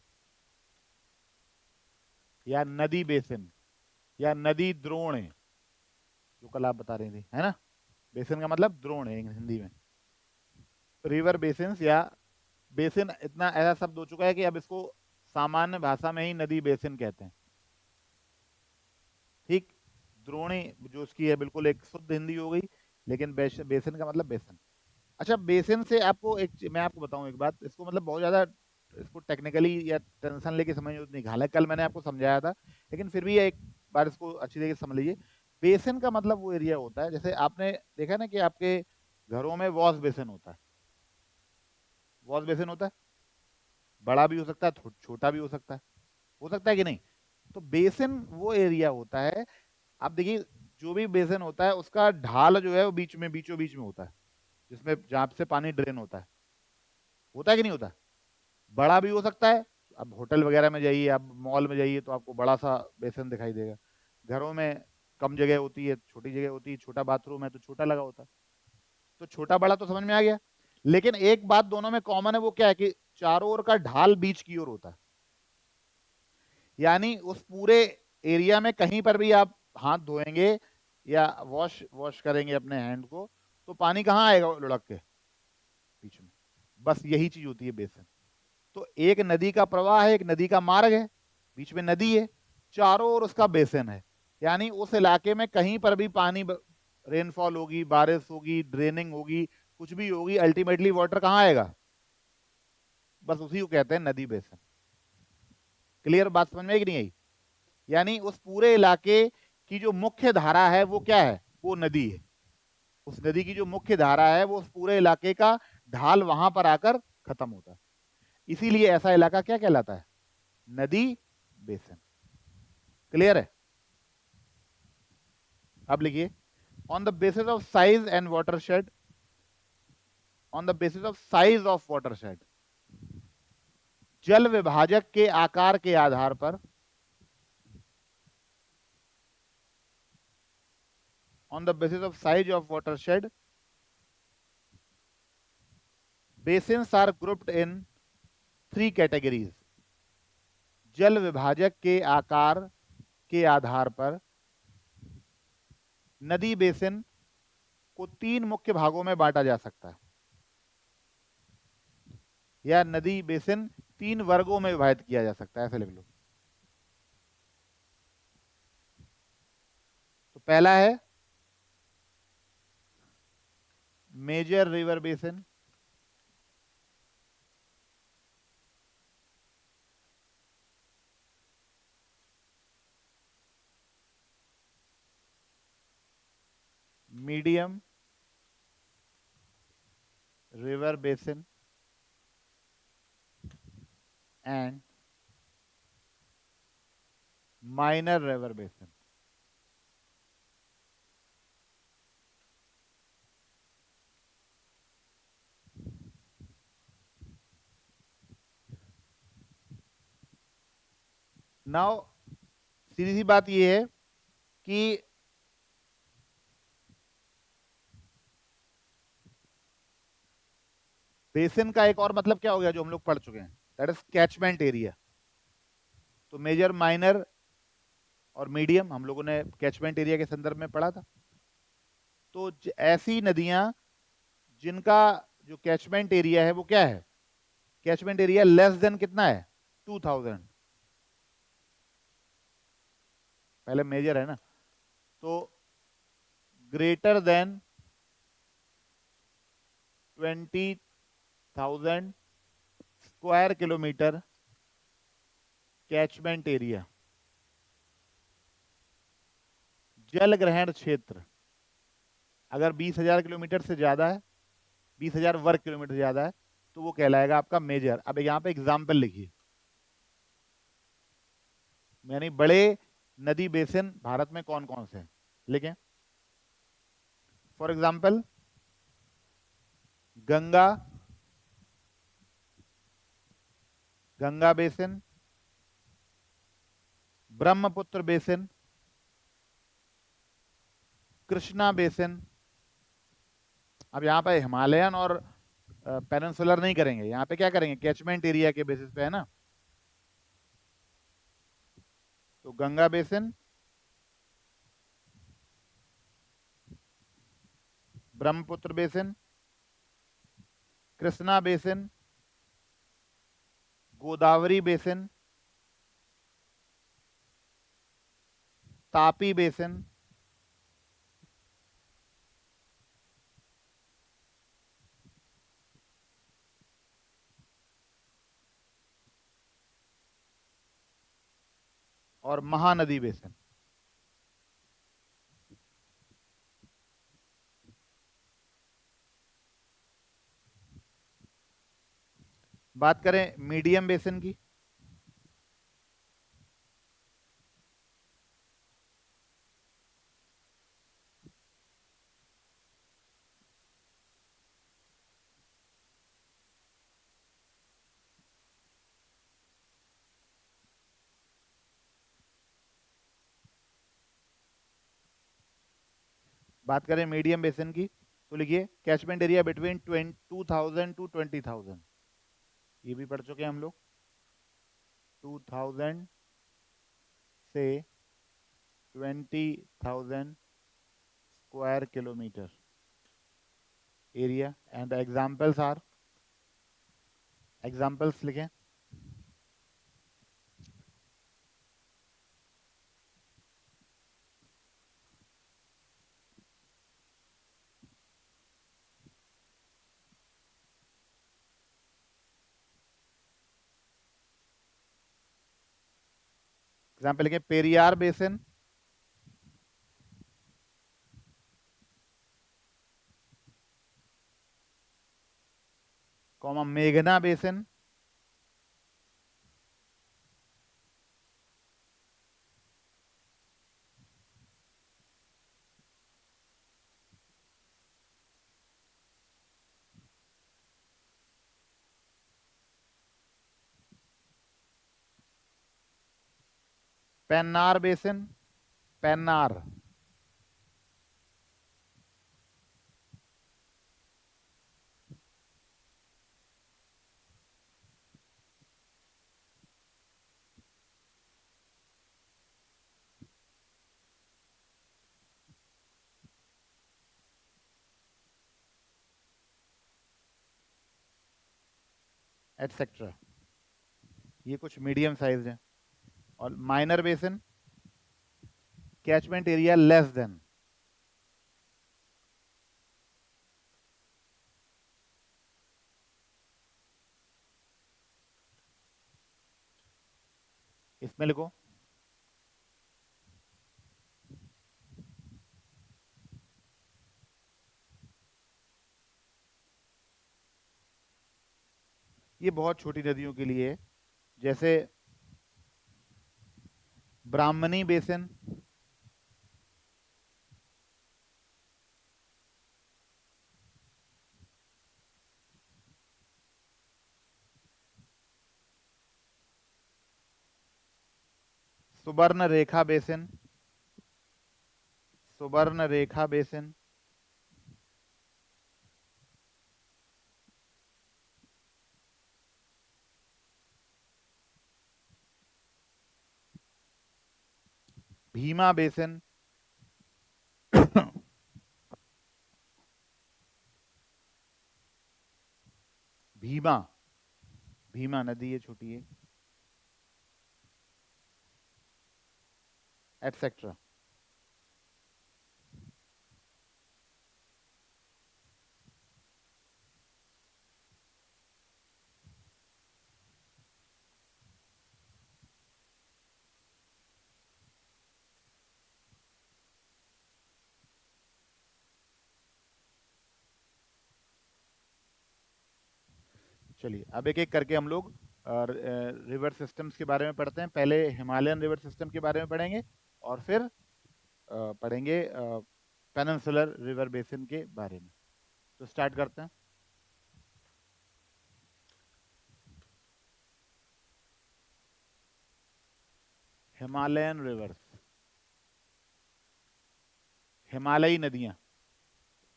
या नदी बेसिन या नदी द्रोण, जो कल आप बता रही थी, है ना? बेसिन का मतलब द्रोण है हिंदी में। रिवर बेसिन्स या बेसिन इतना ऐसा शब्द हो चुका है कि अब इसको सामान्य भाषा में ही नदी बेसिन कहते हैं। ठीक, द्रोणी जो उसकी है बिल्कुल एक शुद्ध हिंदी हो गई, लेकिन बेसिन का मतलब बेसिन। अच्छा, बेसिन से आपको मैं आपको बताऊं एक बात, इसको मतलब बहुत ज़्यादा इसको टेक्निकली या टेंशन लेके समझ नहीं, हालांकि कल मैंने आपको समझाया था, लेकिन फिर भी एक बार इसको अच्छी तरीके से समझ लीजिए। बेसिन का मतलब वो एरिया होता है, जैसे आपने देखा ना कि आपके घरों में वॉश बेसिन होता है, वॉश बेसिन होता है, बड़ा भी हो सकता है, छोटा भी हो सकता है कि नहीं? तो बेसिन वो एरिया होता है, आप देखिए जो भी बेसिन होता है उसका ढाल जो है वो बीच में, बीचों बीच में होता है, जिसमें जहाँ से पानी ड्रेन होता है कि नहीं होता? बड़ा भी हो सकता है, अब होटल वगैरह में जाइए, आप मॉल में जाइए तो आपको बड़ा सा बेसिन दिखाई देगा। घरों में कम जगह होती है, छोटी जगह होती है, छोटा बाथरूम है तो छोटा लगा होता है। तो छोटा बड़ा तो समझ में आ गया, लेकिन एक बात दोनों में कॉमन है, वो क्या है कि चारों ओर का ढाल बीच की ओर होता है। यानी उस पूरे एरिया में कहीं पर भी आप हाथ धोएंगे या वॉश वॉश करेंगे अपने हैंड को, तो पानी कहाँ आएगा लुढ़क के? बीच में। बस यही चीज होती है बेसिन। तो एक नदी का प्रवाह है, एक नदी का मार्ग है, बीच में नदी है, चारों ओर उसका बेसिन है। यानी उस इलाके में कहीं पर भी पानी, रेनफॉल होगी, बारिश होगी, ड्रेनिंग होगी, कुछ भी होगी, अल्टीमेटली वाटर कहाँ आएगा? बस उसी को कहते हैं नदी बेसिन। क्लियर बात समझ में आई कि नहीं आई? यानी उस पूरे इलाके की जो मुख्य धारा है वो क्या है? वो नदी है। उस नदी की जो मुख्य धारा है वो उस पूरे इलाके का ढाल वहां पर आकर खत्म होता है। इसीलिए ऐसा इलाका क्या कहलाता है? नदी बेसिन। क्लियर है? अब लिखिए on the basis of size and watershed, on the basis of size of watershed, जल विभाजक के आकार के आधार पर, on the basis of size of watershed, basins are grouped in three categories. जल विभाजक के आकार के आधार पर नदी बेसिन को तीन मुख्य भागों में बांटा जा सकता है, या नदी बेसिन तीन वर्गों में विभाजित किया जा सकता है, ऐसे लिख लो। तो पहला है major river basin, medium river basin and minor river basin. Now सीधी सी बात यह है कि बेसिन का एक और मतलब क्या हो गया जो हम लोग पढ़ चुके हैं, दैट इज कैचमेंट एरिया। तो मेजर, माइनर और मीडियम हम लोगों ने कैचमेंट एरिया के संदर्भ में पढ़ा था। तो ऐसी नदियां जिनका जो कैचमेंट एरिया है वो क्या है, कैचमेंट एरिया लेस देन कितना है, 2000। पहले मेजर है ना, तो greater than 20,000 square kilometre catchment area. जल ग्रहण क्षेत्र अगर 20,000 किलोमीटर से ज्यादा है, 20,000 वर्ग किलोमीटर ज्यादा है, तो वो कहलाएगा आपका मेजर। अब यहां पे एग्जाम्पल लिखिए, यानी बड़े नदी बेसिन भारत में कौन कौन से हैं, लिखें। For example Ganga, Ganga basin, Brahmaputra basin, Krishna basin. अब यहाँ पे हिमालयन और पेनिनसुलर नहीं करेंगे, यहाँ पे क्या करेंगे, कैचमेंट एरिया के बेसिस पे, है ना। तो Ganga basin, Brahmaputra basin, Krishna basin, Godavari basin, Tapi basin, और महानदी बेसिन। बात करें मीडियम बेसिन की, बात करें मीडियम बेसिन की, तो लिखिए कैचमेंट एरिया बिटवीन 2,000 टू 20,000। ये भी पढ़ चुके हैं हम लोग, 2,000 से 20,000 square kilometre area. And the examples are, examples लिखें। एग्जाम्पल लिखें, पेरियार बेसिन, कॉमा मेघना basin, Pennar basin, Pennar, etcetera. ये कुछ मीडियम साइज है। और minor basin, catchment area less than, इसमें लिखो। ये बहुत छोटी नदियों के लिए है, जैसे ब्राह्मणी बेसिन, सुवर्ण रेखा बेसिन, सुवर्ण रेखा बेसिन, भीमा बेसिन, भीमा, भीमा नदी है, छोटी है, एटसेट्रा। चलिए अब एक एक करके हम लोग रिवर सिस्टम्स के बारे में पढ़ते हैं। पहले हिमालयन रिवर सिस्टम के बारे में पढ़ेंगे और फिर पढ़ेंगे पेनिनसुलर रिवर बेसिन के बारे में। तो स्टार्ट करते हैं। हिमालयन रिवर्स, हिमालयी नदियां।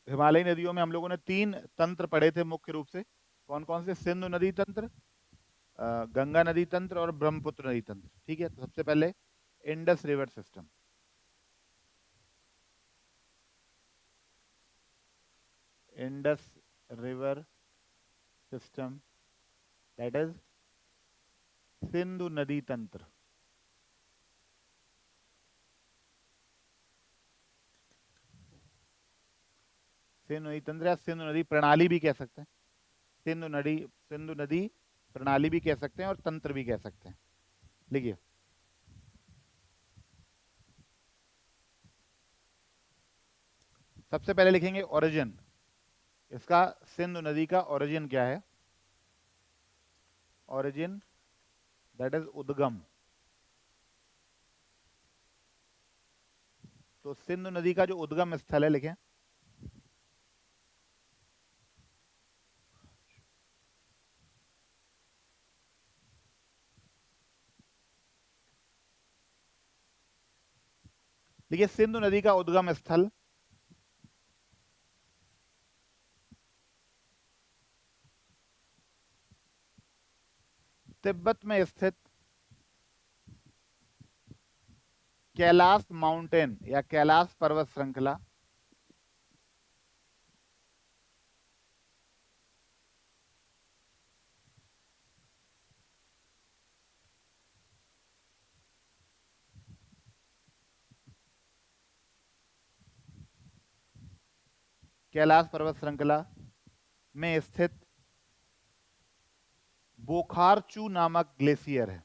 हिमालयी नदियों में हम लोगों ने 3 तंत्र पढ़े थे मुख्य रूप से। कौन कौन से? सिंधु नदी तंत्र, गंगा नदी तंत्र और ब्रह्मपुत्र नदी तंत्र। ठीक है, तो सबसे पहले Indus river system. Indus river system, that is Sindhu नदी तंत्र। सिंधु नदी तंत्र या सिंधु नदी प्रणाली भी कह सकते हैं। सिंधु नदी प्रणाली भी कह सकते हैं और तंत्र भी कह सकते हैं। लिखिए, सबसे पहले लिखेंगे ओरिजिन। इसका सिंधु नदी का ओरिजिन क्या है? ओरिजिन, दैट इज उद्गम। तो सिंधु नदी का जो उद्गम स्थल है, लिखें देखिए, सिंधु नदी का उद्गम स्थल तिब्बत में स्थित कैलाश माउंटेन या कैलाश पर्वत श्रृंखला, कैलाश पर्वत श्रृंखला में स्थित बोखारचू नामक ग्लेशियर है।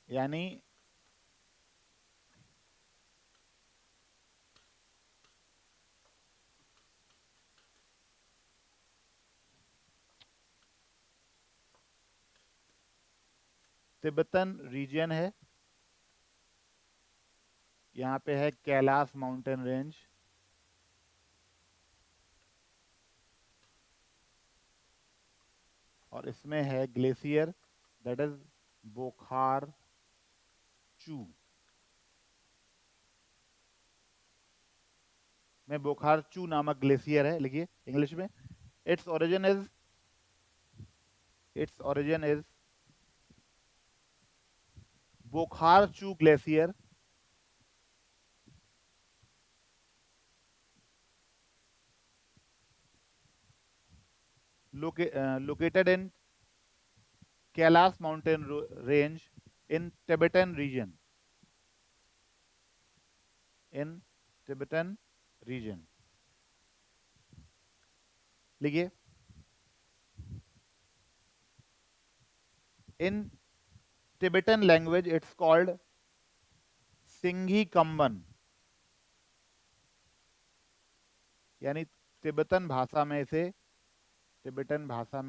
यानी तिब्बतन रीजन है, यहां पे है कैलाश माउंटेन रेंज, और इसमें है ग्लेशियर, दैट इज बोखारचू। में बोखारचू नामक ग्लेशियर है। लिखिए इंग्लिश में, its origin is Bokharchu glacier located in Kailash mountain range in Tibetan region. In Tibetan region. लिखिए, in Tibetan language it's called सिंघी कंबन, यानी तिब्बतन भाषा में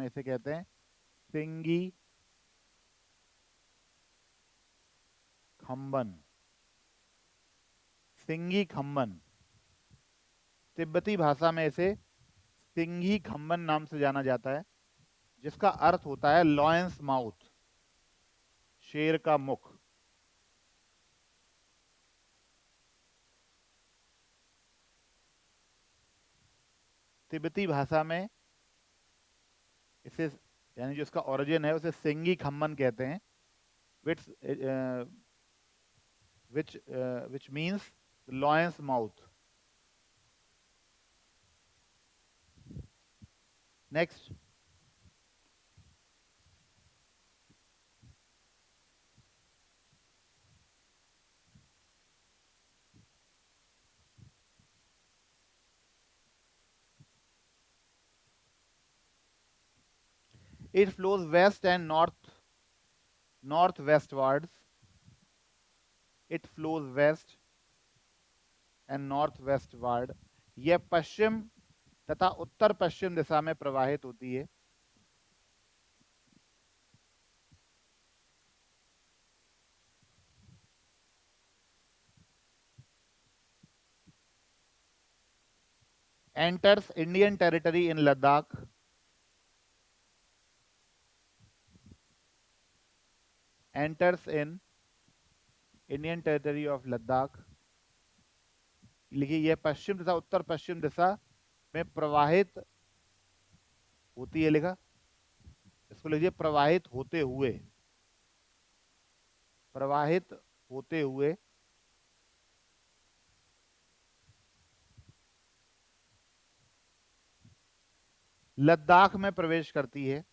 इसे कहते हैं सिंघी खम्बन। सिंघी खम्बन, तिब्बती भाषा में इसे सिंघी खम्बन नाम से जाना जाता है, जिसका अर्थ होता है लॉयंस माउथ, शेर का मुख। तिब्बती भाषा में इसे, यानी जो इसका ओरिजिन है, उसे सिंघी खम्बन कहते हैं, which means lion's mouth. Next, it flows west and northwestwards. It flows west and northwestward. यह पश्चिम तथा उत्तर पश्चिम दिशा में प्रवाहित होती है। Enters Indian territory in Ladakh. Enters in Indian territory of Ladakh. लिखिए, यह पश्चिम तथा उत्तर पश्चिम दिशा में प्रवाहित होती है, लिखा, इसको लिखिए प्रवाहित होते हुए, प्रवाहित होते हुए लद्दाख में प्रवेश करती है।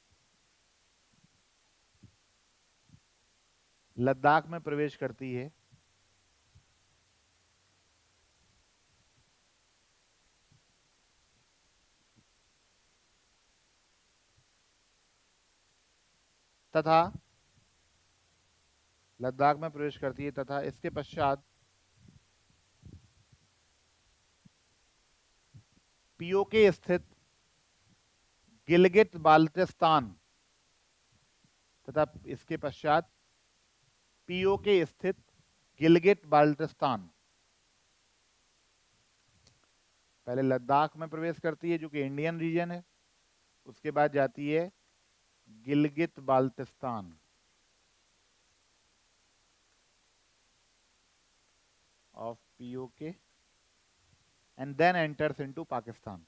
लद्दाख में प्रवेश करती है तथा लद्दाख में प्रवेश करती है तथा इसके पश्चात पीओके स्थित गिलगित बाल्टिस्तान तथा इसके पश्चात पीओके स्थित गिलगित बाल्टिस्तान, पहले लद्दाख में प्रवेश करती है जो कि इंडियन रीजन है, उसके बाद जाती है Gilgit Baltistan of POK and then enters into Pakistan.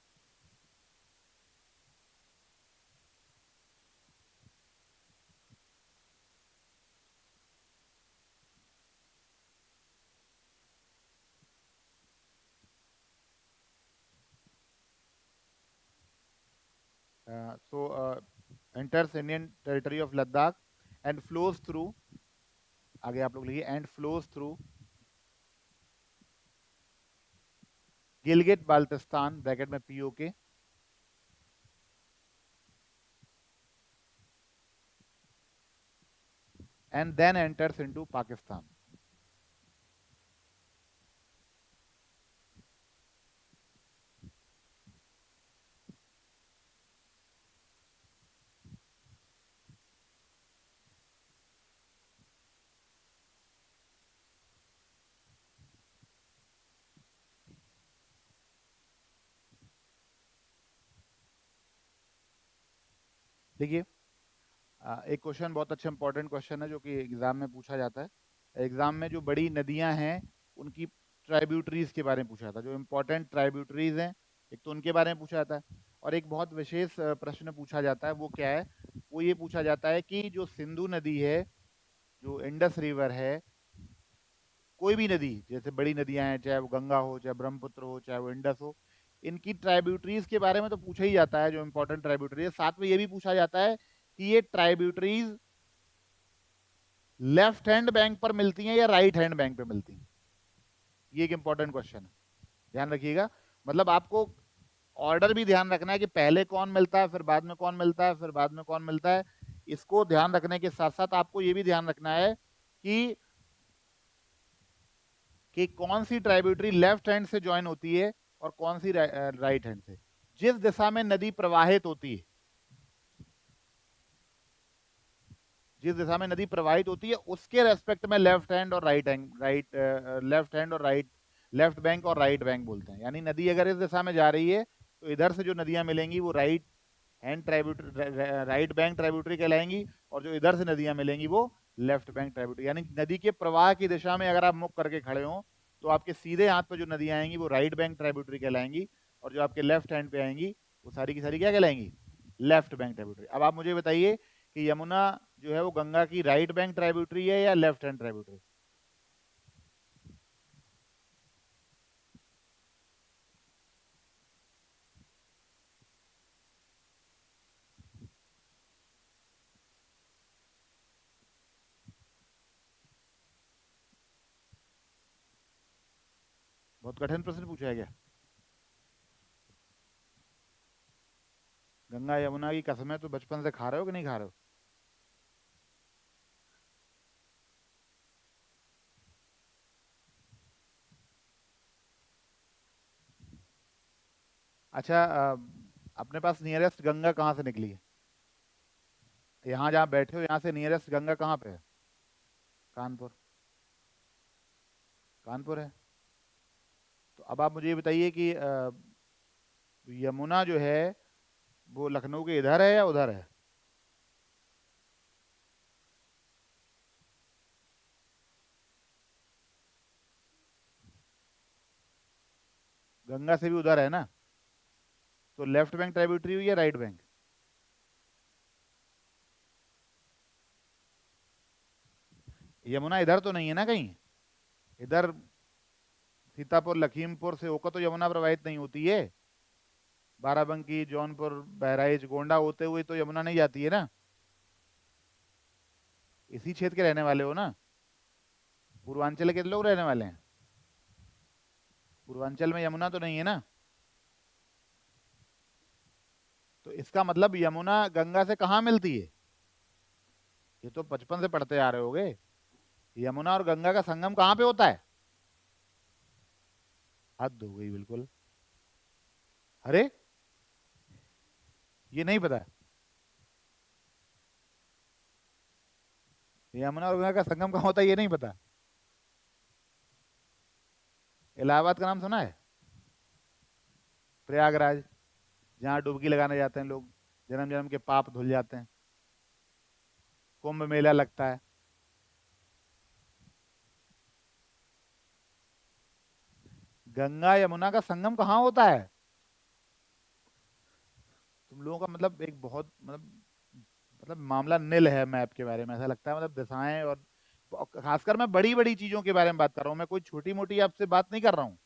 Enters Indian territory of Ladakh and flows through, आगे आप लोग लिखिए, and flows through Gilgit Baltistan bracket में POK and then enters into Pakistan. देखिए, एक क्वेश्चन बहुत अच्छा इंपॉर्टेंट क्वेश्चन है जो कि एग्जाम में पूछा जाता है। एग्जाम में जो बड़ी नदियां हैं उनकी ट्राइब्यूटरीज के बारे में पूछा जाता है, जो इंपॉर्टेंट ट्राइब्यूटरीज हैं एक तो उनके बारे में पूछा जाता है, और एक बहुत विशेष प्रश्न पूछा जाता है, वो क्या है, वो ये पूछा जाता है कि जो सिंधु नदी है, जो इंडस रिवर है, कोई भी नदी, जैसे बड़ी नदियां हैं, चाहे वो गंगा हो, चाहे ब्रह्मपुत्र हो, चाहे वो इंडस हो, इनकी ट्राइब्यूटरीज के बारे में तो पूछा ही जाता है, जो इंपॉर्टेंट ट्राइब्यूटरी है। साथ में ये भी पूछा जाता है कि ये ट्राइब्यूटरीज लेफ्ट हैंड बैंक पर मिलती हैं या राइट हैंड बैंक पे मिलती हैं। ये एक इंपॉर्टेंट क्वेश्चन है, ध्यान रखिएगा। मतलब आपको ऑर्डर भी ध्यान रखना है कि पहले कौन मिलता है, फिर बाद में कौन मिलता है, फिर बाद में कौन मिलता है। इसको ध्यान रखने के साथ साथ आपको ये भी ध्यान रखना है कि कौन सी ट्राइब्यूटरी लेफ्ट हैंड से ज्वाइन होती है और कौन सी राइट हैंड से। जिस दिशा में नदी प्रवाहित होती है, जिस दिशा में नदी प्रवाहित होती है उसके रेस्पेक्ट में लेफ्ट हैंड और राइट हैंड, लेफ्ट हैंड और राइट, लेफ्ट बैंक और राइट बैंक बोलते हैं। यानी नदी अगर इस दिशा में जा रही है तो इधर से जो नदियां मिलेंगी वो right hand tributary, right bank tributary कहलाएंगी, और जो इधर से नदियां मिलेंगी वो लेफ्ट बैंक ट्राइब्यूटरी। यानी नदी के प्रवाह की दिशा में अगर आप मुख करके खड़े हो तो आपके सीधे हाथ पर जो नदियां आएंगी वो राइट बैंक ट्राइब्यूटरी कहलाएंगी, और जो आपके लेफ्ट हैंड पे आएंगी वो सारी की सारी क्या कहलाएंगी, लेफ्ट बैंक ट्राइब्यूटरी। अब आप मुझे बताइए कि यमुना जो है वो गंगा की राइट बैंक ट्राइब्यूटरी है या लेफ्ट हैंड ट्राइब्यूटरी। बहुत कठिन प्रश्न पूछा है क्या। गंगा यमुना की कसमें तो बचपन से खा रहे हो कि नहीं खा रहे हो। अच्छा, अपने पास नियरेस्ट गंगा कहाँ से निकली है। यहाँ जहाँ बैठे हो यहाँ से नियरेस्ट गंगा कहाँ पे है। कानपुर, कानपुर है। तो अब आप मुझे ये बताइए कि यमुना जो है वो लखनऊ के इधर है या उधर है। गंगा से भी उधर है ना, तो लेफ्ट बैंक ट्राइब्यूटरी हुई या राइट बैंक। यमुना इधर तो नहीं है ना कहीं, इधर सीतापुर लखीमपुर से होकर तो यमुना प्रवाहित नहीं होती है। बाराबंकी, जौनपुर, बहराइच, गोंडा होते हुए तो यमुना नहीं जाती है ना। इसी क्षेत्र के रहने वाले हो ना, पूर्वांचल के लोग रहने वाले हैं। पूर्वांचल में यमुना तो नहीं है ना, तो इसका मतलब यमुना गंगा से कहाँ मिलती है। ये तो बचपन से पढ़ते आ रहे होगे। यमुना और गंगा का संगम कहाँ पे होता है। हद हो गई बिल्कुल। अरे ये नहीं पता। यमुना और गंगा का संगम कहाँ होता है ये नहीं पता। इलाहाबाद का नाम सुना है। प्रयागराज, जहाँ डुबकी लगाने जाते हैं लोग, जन्म जन्म के पाप धुल जाते हैं। कुंभ मेला लगता है। गंगा यमुना का संगम कहाँ होता है। तुम लोगों का मतलब एक बहुत मतलब मामला नील है मैप के बारे में, ऐसा लगता है। मतलब दिशाएं और खासकर मैं बड़ी बड़ी चीजों के बारे में बात कर रहा हूँ, मैं कोई छोटी मोटी आपसे बात नहीं कर रहा हूँ।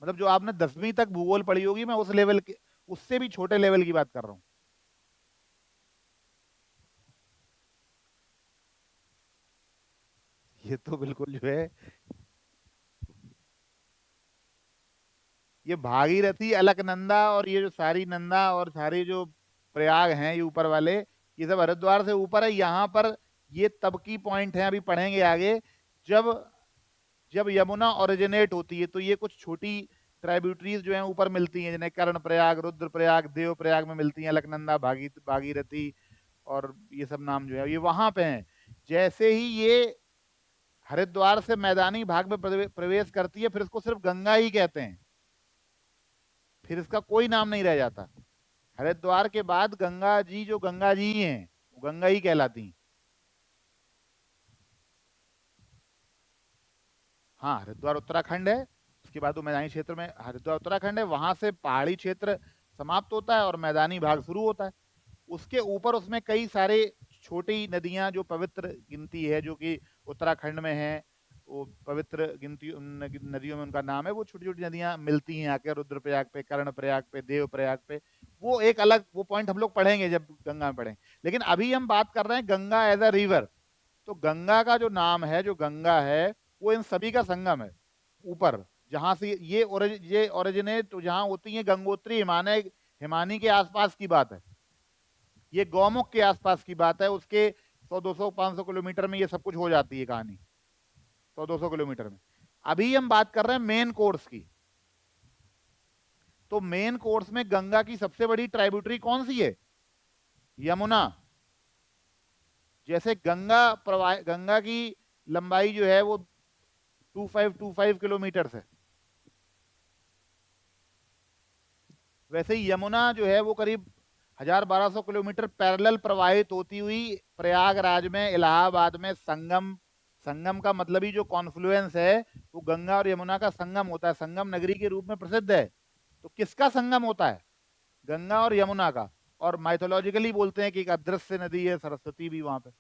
मतलब जो आपने 10वीं तक भूगोल पढ़ी होगी, मैं उस लेवल के, उससे भी छोटे लेवल की बात कर रहा हूँ। ये तो बिल्कुल जो है, ये भागीरथी, अलकनंदा और ये जो सारी नंदा और सारे जो प्रयाग हैं ये ऊपर वाले, ये सब हरिद्वार से ऊपर है। यहाँ पर ये तब की पॉइंट है, अभी पढ़ेंगे आगे। जब जब यमुना ओरिजिनेट होती है तो ये कुछ छोटी ट्राइब्यूटरीज जो हैं ऊपर मिलती हैं, जिन्हें कर्ण प्रयाग, रुद्र प्रयाग, देव प्रयाग में मिलती हैं। अलकनंदा, भागीरथी और ये सब नाम जो है ये वहां पे हैं। जैसे ही ये हरिद्वार से मैदानी भाग में प्रवेश करती है फिर इसको सिर्फ गंगा ही कहते हैं, फिर इसका कोई नाम नहीं रह जाता। हरिद्वार के बाद गंगा जी, जो गंगा जी हैं वो गंगा ही कहलाती हैं। हाँ, हरिद्वार उत्तराखंड है। उसके बाद वो मैदानी क्षेत्र में, हरिद्वार उत्तराखंड है, वहां से पहाड़ी क्षेत्र समाप्त होता है और मैदानी भाग शुरू होता है। उसके ऊपर उसमें कई सारे छोटी नदियां जो पवित्र गिनती है, जो कि उत्तराखंड में है, वो पवित्र गिनती नदियों में उनका नाम है। वो छोटी-छोटी नदियाँ मिलती हैं आके रुद्रप्रयाग पे, कर्णप्रयाग पे, देवप्रयाग पे। वो एक अलग वो पॉइंट हम लोग पढ़ेंगे जब गंगा में पढ़ेंगे। लेकिन अभी हम बात कर रहे हैं गंगा एज़ अ रिवर। तो गंगा का जो नाम है, जो गंगा है, वो इन सभी का संगम है। ऊपर जहाँ से ये ओरिजिनेट जहाँ होती है गंगोत्री हिमानी के आसपास की बात है। ये गौमुख के आसपास की बात है। उसके 100, 200, 500 किलोमीटर में ये सब कुछ हो जाती है कहानी। 100, 200 किलोमीटर में। अभी हम बात कर रहे हैं मेन कोर्स की। तो मेन कोर्स में गंगा की सबसे बड़ी ट्राइब्यूटरी कौन सी है? यमुना। जैसे गंगा की लंबाई जो है वो 2525 किलोमीटर है, वैसे ही यमुना जो है वो करीब 1200 किलोमीटर पैरेलल प्रवाहित होती हुई प्रयागराज में, इलाहाबाद में संगम का मतलब ही जो कॉन्फ्लुएंस है वो गंगा और यमुना का संगम होता है। संगम नगरी के रूप में प्रसिद्ध है। तो किसका संगम होता है? गंगा और यमुना का। और माइथोलॉजिकली बोलते हैं कि एक अदृश्य नदी है सरस्वती भी वहां पे।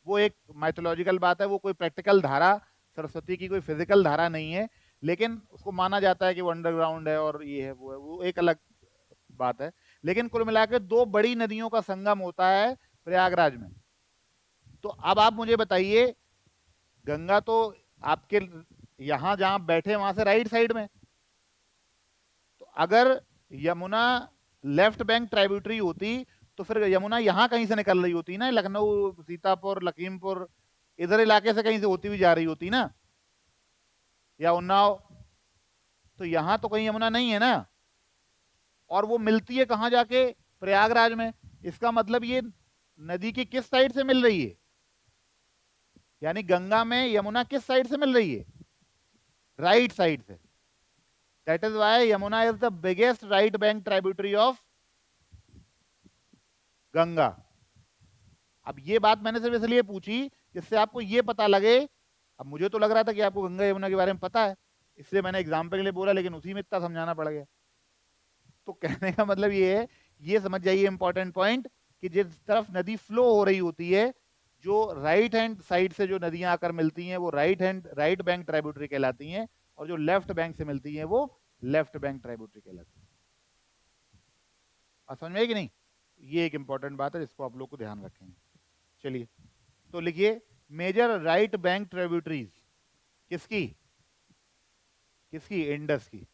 वो एक माइथोलॉजिकल बात है, वो कोई प्रैक्टिकल धारा, सरस्वती की कोई फिजिकल धारा नहीं है, लेकिन उसको माना जाता है कि वो अंडरग्राउंड है और ये है वो है, वो एक अलग बात है। लेकिन कुल मिलाकर दो बड़ी नदियों का संगम होता है प्रयागराज में। तो अब आप मुझे बताइए, गंगा तो आपके यहां जहां बैठे वहां से राइट साइड में, तो अगर यमुना लेफ्ट बैंक ट्राइब्यूटरी होती तो फिर यमुना यहां कहीं से निकल रही होती ना, लखनऊ, सीतापुर, लखीमपुर, इधर इलाके से कहीं से होती हुई जा रही होती ना, या उन्नाव। तो यहां तो कहीं यमुना नहीं है ना, और वो मिलती है कहां जाके? प्रयागराज में। इसका मतलब ये नदी की किस साइड से मिल रही है? यानी गंगा में यमुना किस साइड से मिल रही है? राइट साइड से। That is why Yamuna is the biggest right bank tributary of Ganga. अब ये बात मैंने सिर्फ इसलिए पूछी जिससे आपको ये पता लगे। अब मुझे तो लग रहा था कि आपको गंगा यमुना के बारे में पता है, इसलिए मैंने एग्जाम्पल के लिए बोला, लेकिन उसी में इतना समझाना पड़ गया। तो कहने का मतलब ये है, ये समझ जाइए इंपॉर्टेंट पॉइंट, कि जिस तरफ नदी फ्लो हो रही होती है, जो राइट हैंड साइड से जो नदियां आकर मिलती हैं वो राइट बैंक ट्राइब्यूटरी कहलाती हैं, और जो लेफ्ट बैंक से मिलती हैं वो लेफ्ट बैंक ट्राइब्यूटरी कहलाती है। समझ में आई कि नहीं? ये एक इंपॉर्टेंट बात है जिसको आप लोग को ध्यान रखेंगे। चलिए, तो लिखिए मेजर राइट बैंक ट्रिब्यूटरीज किसकी? किसकी? इंडस की।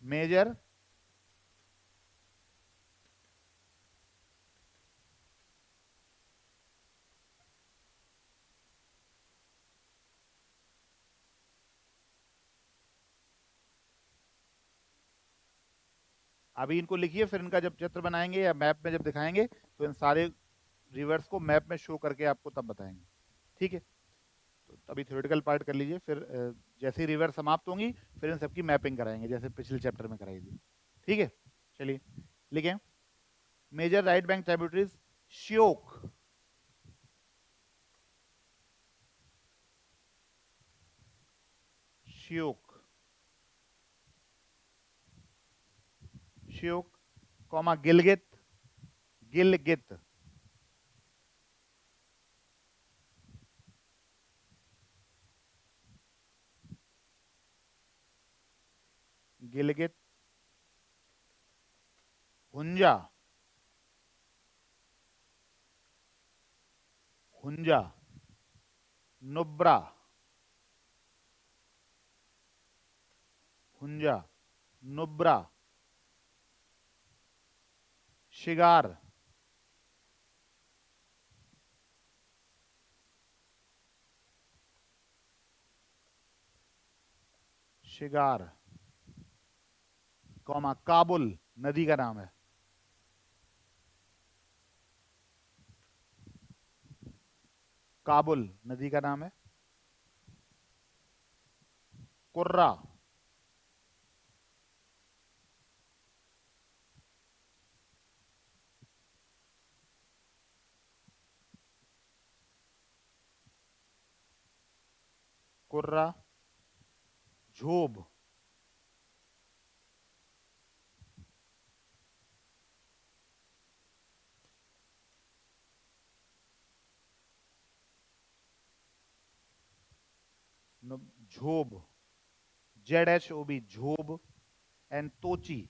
मेजर अभी इनको लिखिए, फिर इनका जब चित्र बनाएंगे या मैप में जब दिखाएंगे तो इन सारे रिवर्स को मैप में शो करके आपको तब बताएंगे। ठीक है, तो अभी थ्योरेटिकल पार्ट कर लीजिए, फिर जैसे ही रिवर समाप्त होंगी फिर इन सबकी मैपिंग कराएंगे जैसे पिछले चैप्टर में कराई थी। ठीक है, चलिए लिखें major right bank tributaries. Shyok, Shyok, Shyok, comma Gilgit, Gilgit, Gilgit, Hunza, Hunza, Nubra, Hunza, Nubra, Shigar, Shigar, comma Kabul नदी का नाम है, काबुल नदी का नाम है, कुर्रा, कुर्रा, झोब, झोब, ZHOB, झोब, एंड तोची।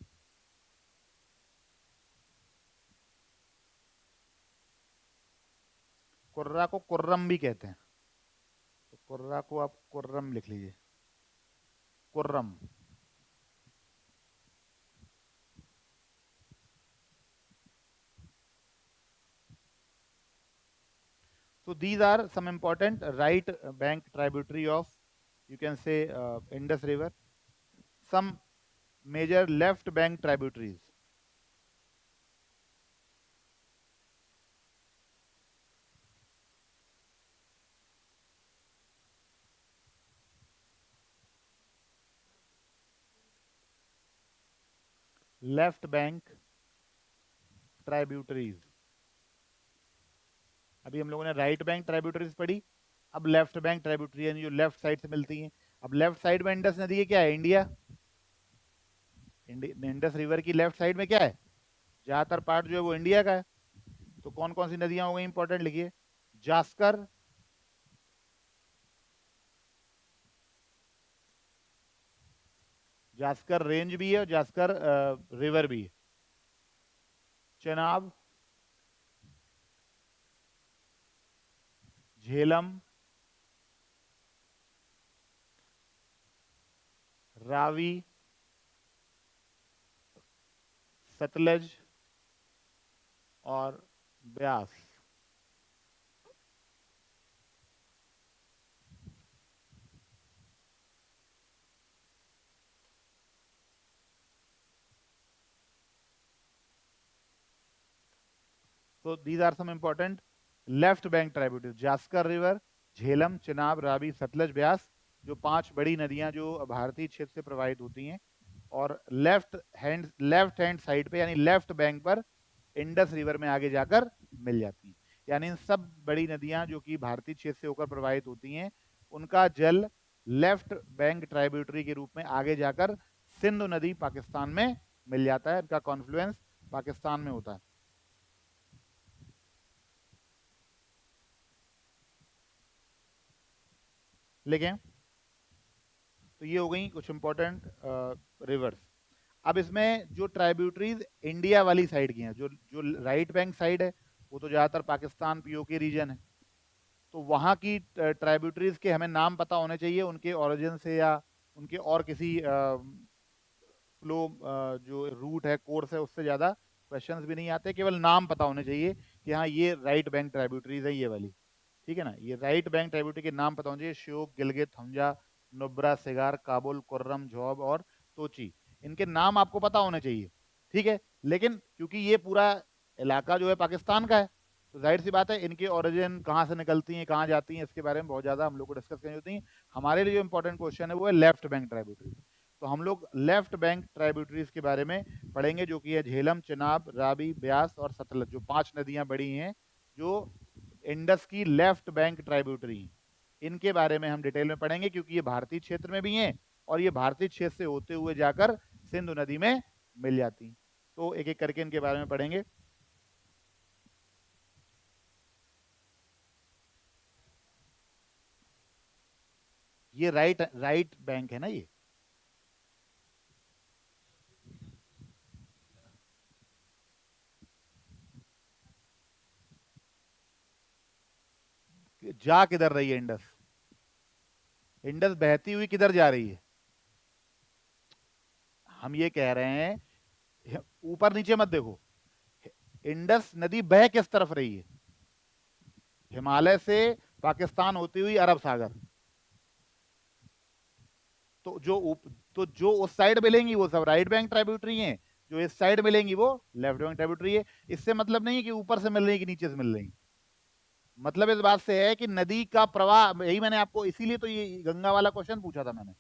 कुर्रा को कुर्रम भी कहते हैं, तो कुर्रा को आप कुर्रम लिख लीजिए, Kurram. So these are some important right bank tributary of, you can say, Indus River. Some major left bank tributaries. Left bank tributaries. अभी हम लोगों ने राइट बैंक ट्राइब्यूटरीज पढ़ी, अब लेफ्ट बैंक ट्राइब्यूटरी जो लेफ्ट साइड से मिलती हैं। अब लेफ्ट साइड में इंडस नदी है, क्या है? इंडिया। इंडस रिवर की लेफ्ट साइड में क्या है? ज्यादातर पार्ट जो है वो इंडिया का है। तो कौन कौन सी नदियां हो गई इंपॉर्टेंट, लिखिए। जास्कर, जास्कर रेंज भी है और जास्कर रिवर भी है। चेनाब, झेलम, रावी, सतलज और Beas. So these are some important left bank tributaries: Zanskar river, Jhelum, Chenab, Ravi, Sutlej, Beas, जो 5 बड़ी नदियां जो भारतीय क्षेत्र से प्रवाहित होती हैं। और लेफ्ट हैंड साइड पे, यानी लेफ्ट बैंक पर इंडस रिवर में आगे जाकर मिल जाती हैं। यानी इन सब बड़ी नदियां जो कि भारतीय क्षेत्र से होकर प्रवाहित होती हैं, उनका जल लेफ्ट बैंक ट्राइब्यूटरी के रूप में आगे जाकर सिंधु नदी पाकिस्तान में मिल जाता है। इनका कॉन्फ्लुएंस पाकिस्तान में होता है। लेकिन तो ये हो गई कुछ इंपॉर्टेंट रिवर्स। अब इसमें जो ट्राइब्यूटरीज इंडिया वाली साइड की हैं, जो जो राइट बैंक साइड है, वो तो ज़्यादातर पाकिस्तान पीओके रीजन है। तो वहाँ की ट्राइब्यूटरीज के हमें नाम पता होने चाहिए, उनके ओरिजिन से या उनके और किसी फ्लो जो रूट है, कोर्स है, उससे ज़्यादा क्वेश्चंस भी नहीं आते। केवल नाम पता होने चाहिए कि हाँ ये राइट बैंक ट्राइब्यूटरीज है, ये वाली। ठीक है ना, ये राइट बैंक ट्राइब्यूटरी के नाम पता होने चाहिए: श्योक, गिलगित, हमजा, नुब्रा, सिगार, काबुल, कुर्रम, झौब और तोची। इनके नाम आपको पता होने चाहिए। ठीक है, लेकिन क्योंकि ये पूरा इलाका जो है पाकिस्तान का है, तो जाहिर सी बात है इनके ओरिजिन कहाँ से निकलती हैं, कहाँ जाती हैं, इसके बारे में बहुत ज़्यादा हम लोग को डिस्कस करनी होती है। हमारे लिए जो इंपॉर्टेंट क्वेश्चन है वो है लेफ्ट बैंक ट्राइब्यूटरी। तो हम लोग लेफ्ट बैंक ट्राइब्यूटरीज के बारे में पढ़ेंगे, जो कि है झेलम, चिनाब, रावी, ब्यास और सतलज, जो 5 नदियां बड़ी हैं जो इंडस की लेफ्ट बैंक ट्राइब्यूटरी। इनके बारे में हम डिटेल में पढ़ेंगे, क्योंकि ये भारतीय क्षेत्र में भी हैं और ये भारतीय क्षेत्र से होते हुए जाकर सिंधु नदी में मिल जाती। तो एक एक करके इनके बारे में पढ़ेंगे। ये राइट बैंक है ना, ये जा किधर रही है इंडस? इंडस बहती हुई किधर जा रही है? हम ये कह रहे हैं, ऊपर नीचे मत देखो, इंडस नदी बह किस तरफ रही है? हिमालय से पाकिस्तान होती हुई अरब सागर। तो जो उस साइड मिलेंगी वो सब राइट बैंक ट्राइब्यूटरी हैं, जो इस साइड मिलेंगी वो लेफ्ट बैंक ट्राइब्यूटरी है। इससे मतलब नहीं है कि ऊपर से मिल रही है कि नीचे से मिल रही है। मतलब इस बात से है कि नदी का प्रवाह, यही मैंने आपको, इसीलिए तो ये गंगा वाला क्वेश्चन पूछा था मैंने।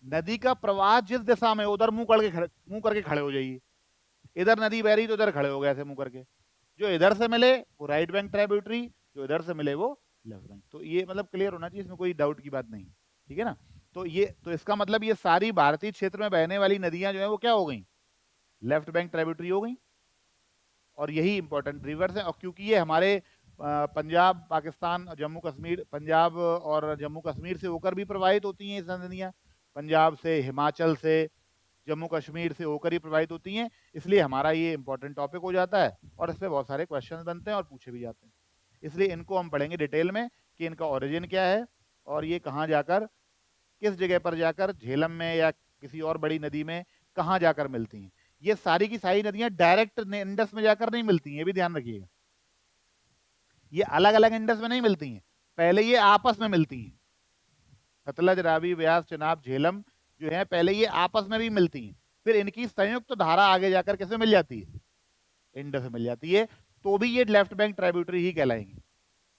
नदी का प्रवाह जिस दिशा में, उधर मुंह करके खड़े हो जाइए। इधर नदी बह रही तो इधर खड़े हो गए ऐसे मुंह करके। जो इधर से मिले वो राइट बैंक ट्राइब्यूटरी, जो इधर से मिले वो लेफ्ट बैंक। तो ये मतलब क्लियर होना चाहिए, इसमें कोई डाउट की बात नहीं। ठीक है ना? तो इसका मतलब ये सारी भारतीय क्षेत्र में बहने वाली नदियां जो है वो क्या हो गई? लेफ्ट बैंक ट्राइब्यूटरी हो गई। और यही इंपॉर्टेंट रिवर्स है। और क्योंकि ये हमारे पंजाब, पाकिस्तान, जम्मू कश्मीर, पंजाब और जम्मू कश्मीर से होकर भी प्रवाहित होती हैं ये नदियाँ। पंजाब से, हिमाचल से, जम्मू कश्मीर से होकर ही प्रवाहित होती हैं, इसलिए हमारा ये इंपॉर्टेंट टॉपिक हो जाता है और इस पे बहुत सारे क्वेश्चंस बनते हैं और पूछे भी जाते हैं। इसलिए इनको हम पढ़ेंगे डिटेल में कि इनका ओरिजिन क्या है और ये कहाँ जाकर, किस जगह पर जाकर, झेलम में या किसी और बड़ी नदी में कहाँ जाकर मिलती हैं। ये सारी की सारी नदियां डायरेक्ट इंडस में जाकर नहीं मिलती हैं, ये भी ध्यान रखिएगा। ये अलग अलग इंडस में नहीं मिलती हैं, पहले ये आपस में मिलती हैं। सतलज, रावी, व्यास, चेनाब, झेलम जो है पहले ये आपस में भी मिलती हैं, फिर इनकी संयुक्त धारा आगे जाकर किसमें मिल जाती है, इंडस में मिल जाती है। तो भी ये लेफ्ट बैंक ट्राइब्यूटरी ही कहलाएंगे,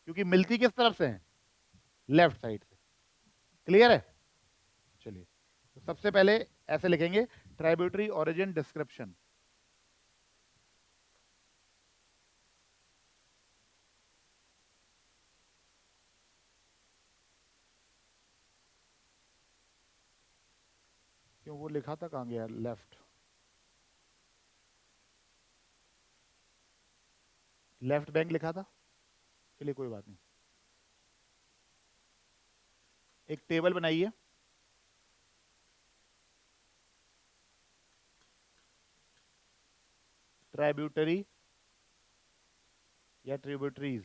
क्योंकि मिलती किस तरफ से है, लेफ्ट साइड से। क्लियर है? चलिए, तो सबसे पहले ऐसे लिखेंगे, ट्राइब्यूटरी ओरिजिन डिस्क्रिप्शन। क्यों, वो लिखा था कहाँ गया, लेफ्ट, लेफ्ट बैंक लिखा था। चलिए कोई बात नहीं, एक टेबल बनाइए। ट्राइब्यूटरी या ट्रिब्यूटरीज,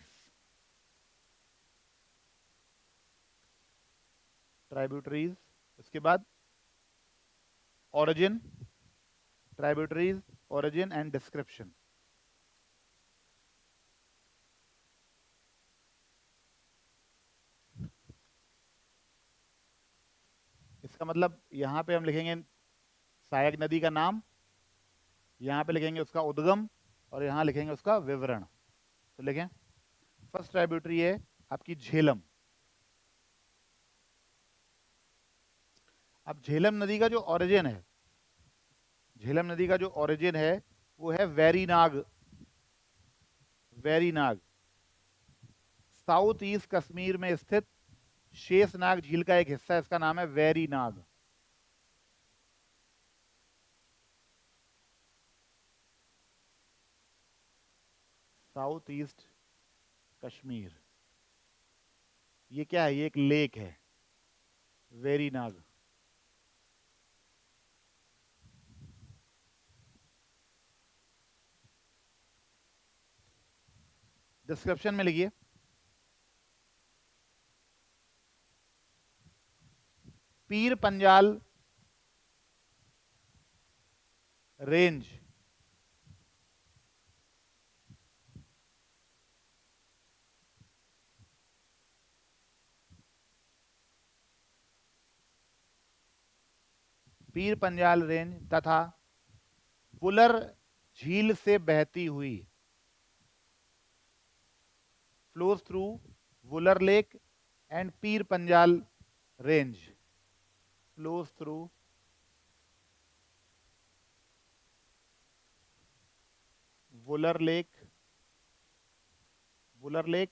ट्राइब्यूटरीज, उसके बाद origin, tributaries, origin and description. इसका मतलब यहां पे हम लिखेंगे सहायक नदी का नाम, यहां पे लिखेंगे उसका उद्गम और यहां लिखेंगे उसका विवरण। तो लिखें, फर्स्ट ट्राइब्यूटरी है आपकी झेलम। अब झेलम नदी का जो ओरिजिन है, झेलम नदी का जो ओरिजिन है वो है वेरीनाग। वेरीनाग साउथ ईस्ट कश्मीर में स्थित शेषनाग झील का एक हिस्सा है, इसका नाम है वेरीनाग। साउथ ईस्ट कश्मीर, ये क्या है, ये एक लेक है, वेरीनाग। डिस्क्रिप्शन में लिखिए, पीर पंजाल रेंज पीर पंजाल रेंज तथा वुलर झील से बहती हुई, flows through Wular lake and Pir Panjal range, flows through Wular lake, Wular lake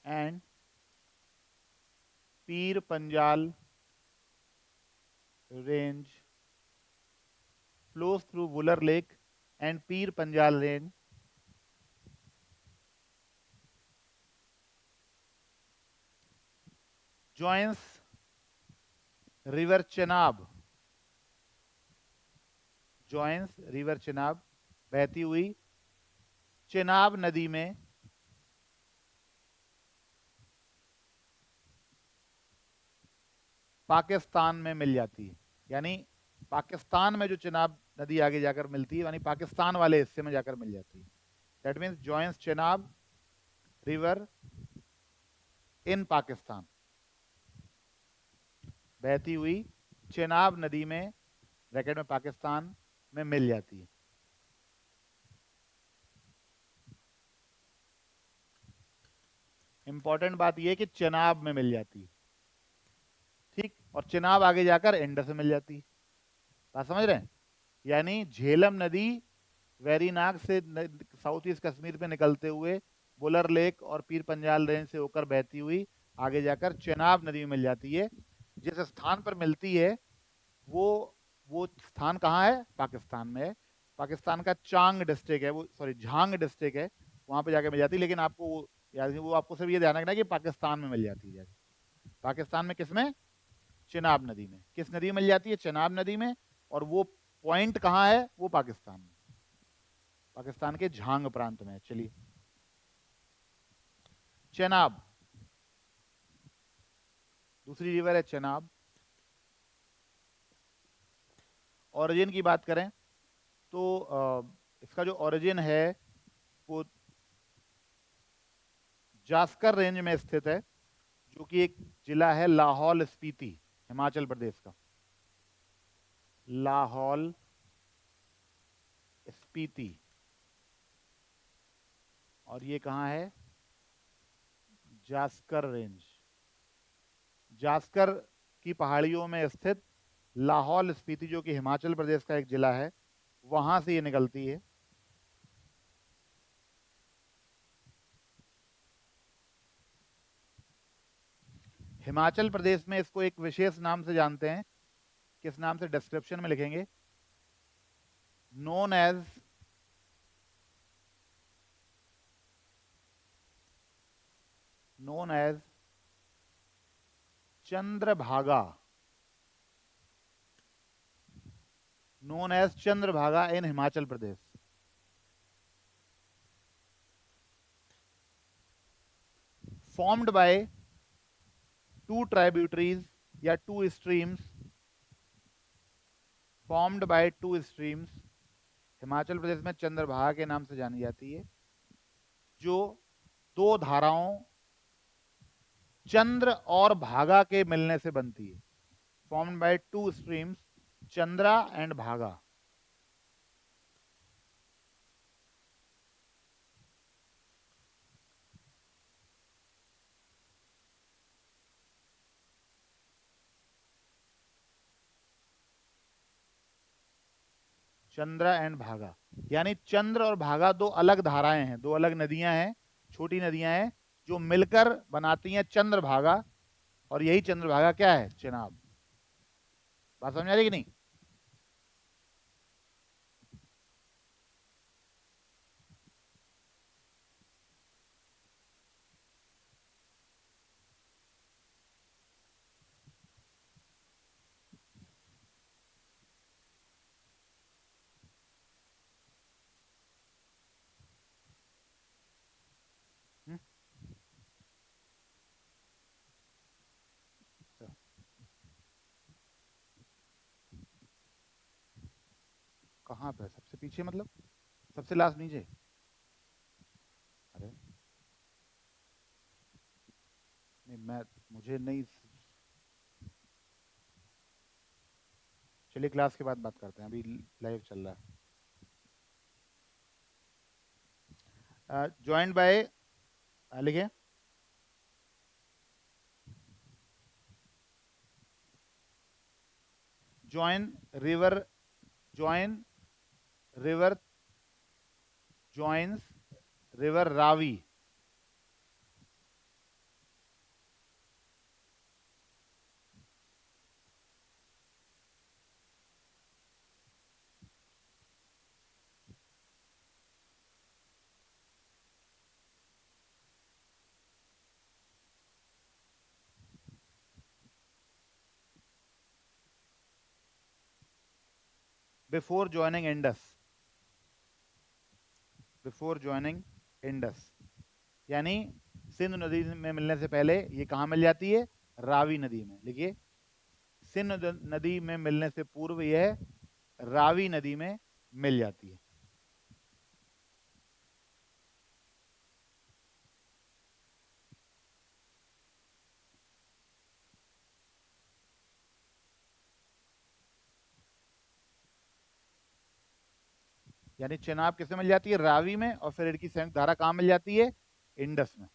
and Pir Panjal range, flows through Wular Lake and Pir Panjal Range, joins river Chenab, joins river Chenab, बहती हुई चेनाब नदी में पाकिस्तान में मिल जाती है। यानी पाकिस्तान में जो चेनाब नदी आगे जाकर मिलती है, यानी पाकिस्तान वाले हिस्से में जाकर मिल जाती है। That means joins Chenab river in Pakistan, बहती हुई चेनाब नदी में ब्रैकेट में पाकिस्तान में मिल जाती है। इंपॉर्टेंट बात यह है कि चेनाब में मिल जाती है, ठीक, और चेनाब आगे जाकर इंडस में मिल जाती है। बात समझ रहे हैं? यानी झेलम नदी वेरीनाग से साउथ ईस्ट कश्मीर पे निकलते हुए बुलर लेक और पीर पंजाल रेंज से होकर बहती हुई आगे जाकर चेनाब नदी में मिल जाती है। जिस स्थान पर मिलती है वो वो स्थान कहाँ है, पाकिस्तान में है। पाकिस्तान का चांग डिस्ट्रिक्ट है वो, सॉरी झांग डिस्ट्रिक्ट है, वहां पे जाके मिल जाती है। लेकिन आपको याद वो आपको सिर्फ ये ध्यान रखना है कि पाकिस्तान में मिल जाती है जाके। पाकिस्तान में किसमें? चिनाब नदी में। किस नदी में मिल जाती है? चिनाब नदी में। और वो पॉइंट कहाँ है? वो पाकिस्तान में, पाकिस्तान के झांग प्रांत में। चलिए, चेनाब, दूसरी रिवर है चेनाब। ओरिजिन की बात करें तो इसका जो ओरिजिन है वो जास्कर रेंज में स्थित है, जो कि एक जिला है लाहौल स्पीति, हिमाचल प्रदेश का। लाहौल स्पीति। और ये कहाँ है? जास्कर रेंज, जास्कर की पहाड़ियों में स्थित लाहौल स्पीति, जो कि हिमाचल प्रदेश का एक जिला है, वहां से ये निकलती है। हिमाचल प्रदेश में इसको एक विशेष नाम से जानते हैं। किस नाम से? डिस्क्रिप्शन में लिखेंगे, known as Chandrabhaga. Known as Chandrabhaga in Himachal Pradesh. Formed by two tributaries या two streams, formed by two streams, Himachal Pradesh में चंद्रभागा के नाम से जानी जाती है, जो दो धाराओं चंद्र और भागा के मिलने से बनती है। Formed by two streams, Chandra and भागा। चंद्रा एंड भागा, यानी चंद्र और भागा दो अलग धाराएं हैं, दो अलग नदियां हैं, छोटी नदियां हैं, जो मिलकर बनाती हैं चंद्रभागा। और यही चंद्रभागा क्या है? चेनाब। बात समझ आ रही कि नहीं? हम्म? अच्छा, कहाँ पे? सबसे पीछे मतलब सबसे लास्ट नीचे? अरे नहीं, मैं मुझे नहीं। चलिए, क्लास के बाद बात करते हैं, अभी लाइव चल रहा है। ज्वाइंट बाय, लिखे, join river, join river, joins river Ravi. Before joining Indus, before joining Indus, यानी सिंधु नदी में मिलने से पहले ये कहाँ मिल जाती है? रावी नदी में। लिखिए, सिंधु नदी में मिलने से पूर्व यह रावी नदी में मिल जाती है। यानी चेनाब किसमें मिल जाती है? रावी में। और फिर इनकी संयुक्त धारा कहाँ मिल जाती है? इंडस में।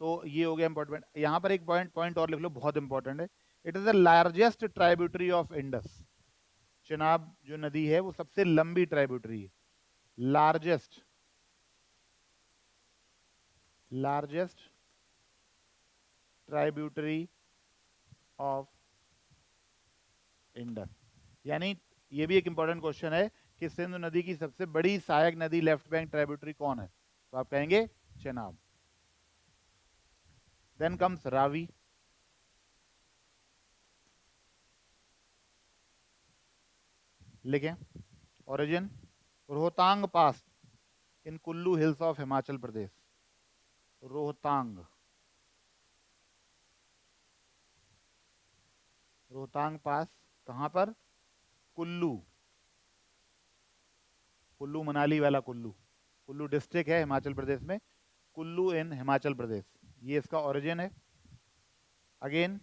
तो ये हो गया इंपॉर्टेंट। यहां पर एक पॉइंट पॉइंट और लिख लो, बहुत इंपॉर्टेंट है। It is the largest tributary of Indus. Chenab जो नदी है वो सबसे लंबी ट्राइब्यूटरी है। Largest, largest tributary of Indus. यानी ये भी एक इंपॉर्टेंट क्वेश्चन है कि सिंधु नदी की सबसे बड़ी सहायक नदी लेफ्ट बैंक ट्राइब्यूटरी कौन है? तो आप कहेंगे चेनाब। Then comes Ravi. लिखें origin Rohtang pass in Kullu hills of Himachal Pradesh. Rohtang, Rohtang pass कहां पर? कुल्लू, कुल्लू मनाली वाला कुल्लू। कुल्लू डिस्ट्रिक्ट है हिमाचल प्रदेश में, कुल्लू इन हिमाचल प्रदेश, ये इसका ओरिजिन है। अगेन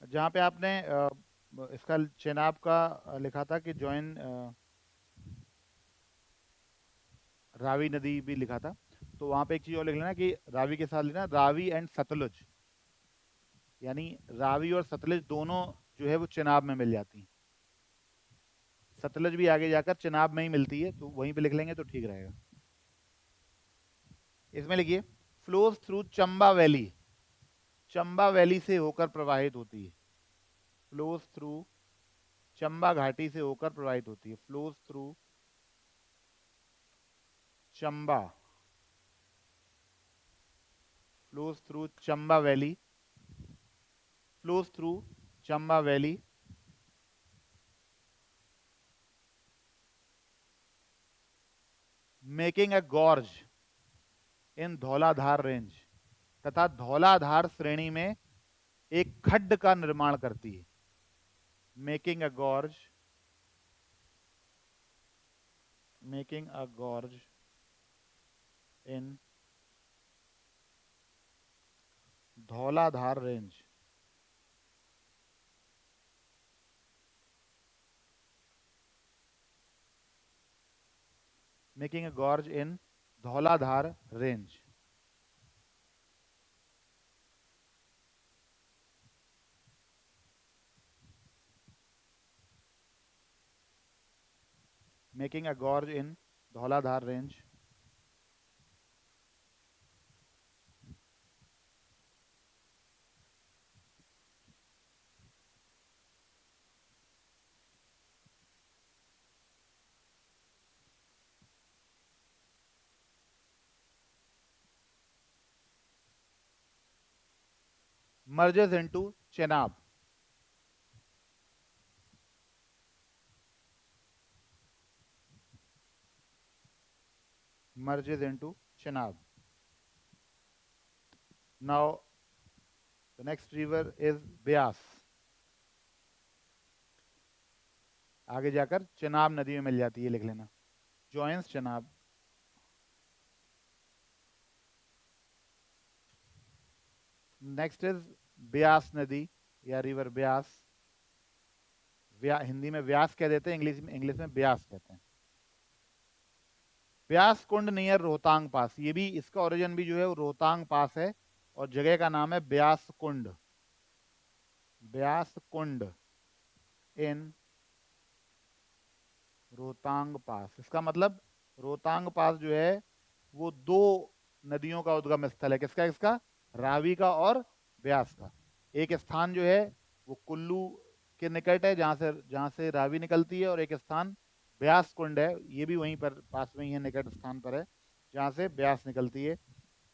जहाँ पे आपने इसका चेनाब का लिखा था कि जॉइन रावी नदी भी लिखा था, तो वहाँ पे एक चीज़ और लिख लेना कि रावी के साथ लेना रावी एंड सतलुज, यानी रावी और सतलुज दोनों जो है वो चेनाब में मिल जाती हैं। सतलुज भी आगे जाकर चेनाब में ही मिलती है, तो वहीं पे लिख लेंगे तो ठीक रहेगा। इसमें लिखिए flows through Chamba valley, Chamba valley से होकर प्रवाहित होती है। फ्लोज थ्रू चंबा घाटी से होकर प्रवाहित होती है। Flows through Chamba, flows through Chamba valley, flows through Chamba valley making a gorge in Dhauladhar range, तथा धौलाधार श्रेणी में एक खड्ड का निर्माण करती है। Making a gorge, making a gorge in Dhauladhar range, making a gorge in Dhauladhar range. Making a gorge in Dhauladhar range. merges into Chenab, merges into Chenab. Now the next river is Beas, आगे जाकर चेनाब नदी में मिल जाती है, लिख लेना joins Chenab. Next is Beas नदी या रिवर ब्यास, हिंदी में व्यास कह देते हैं, इंग्लिश में ब्यास कहते हैं। ब्यास कुंड नियर रोहतांग पास, ये भी इसका ओरिजिन भी जो है वो रोहतांग पास है, और जगह का नाम है ब्यास कुंड, ब्यास कुंड इन रोहतांग पास। इसका मतलब रोहतांग पास जो है वो दो नदियों का उद्गम स्थल है। किसका? किसका? रावी का और ब्यास का। एक स्थान जो है वो कुल्लू के निकट है जहां से रावी निकलती है, और एक स्थान ब्यास कुंड है, ये भी वहीं पर पास में ही है, निकट स्थान पर है जहां से ब्यास निकलती है।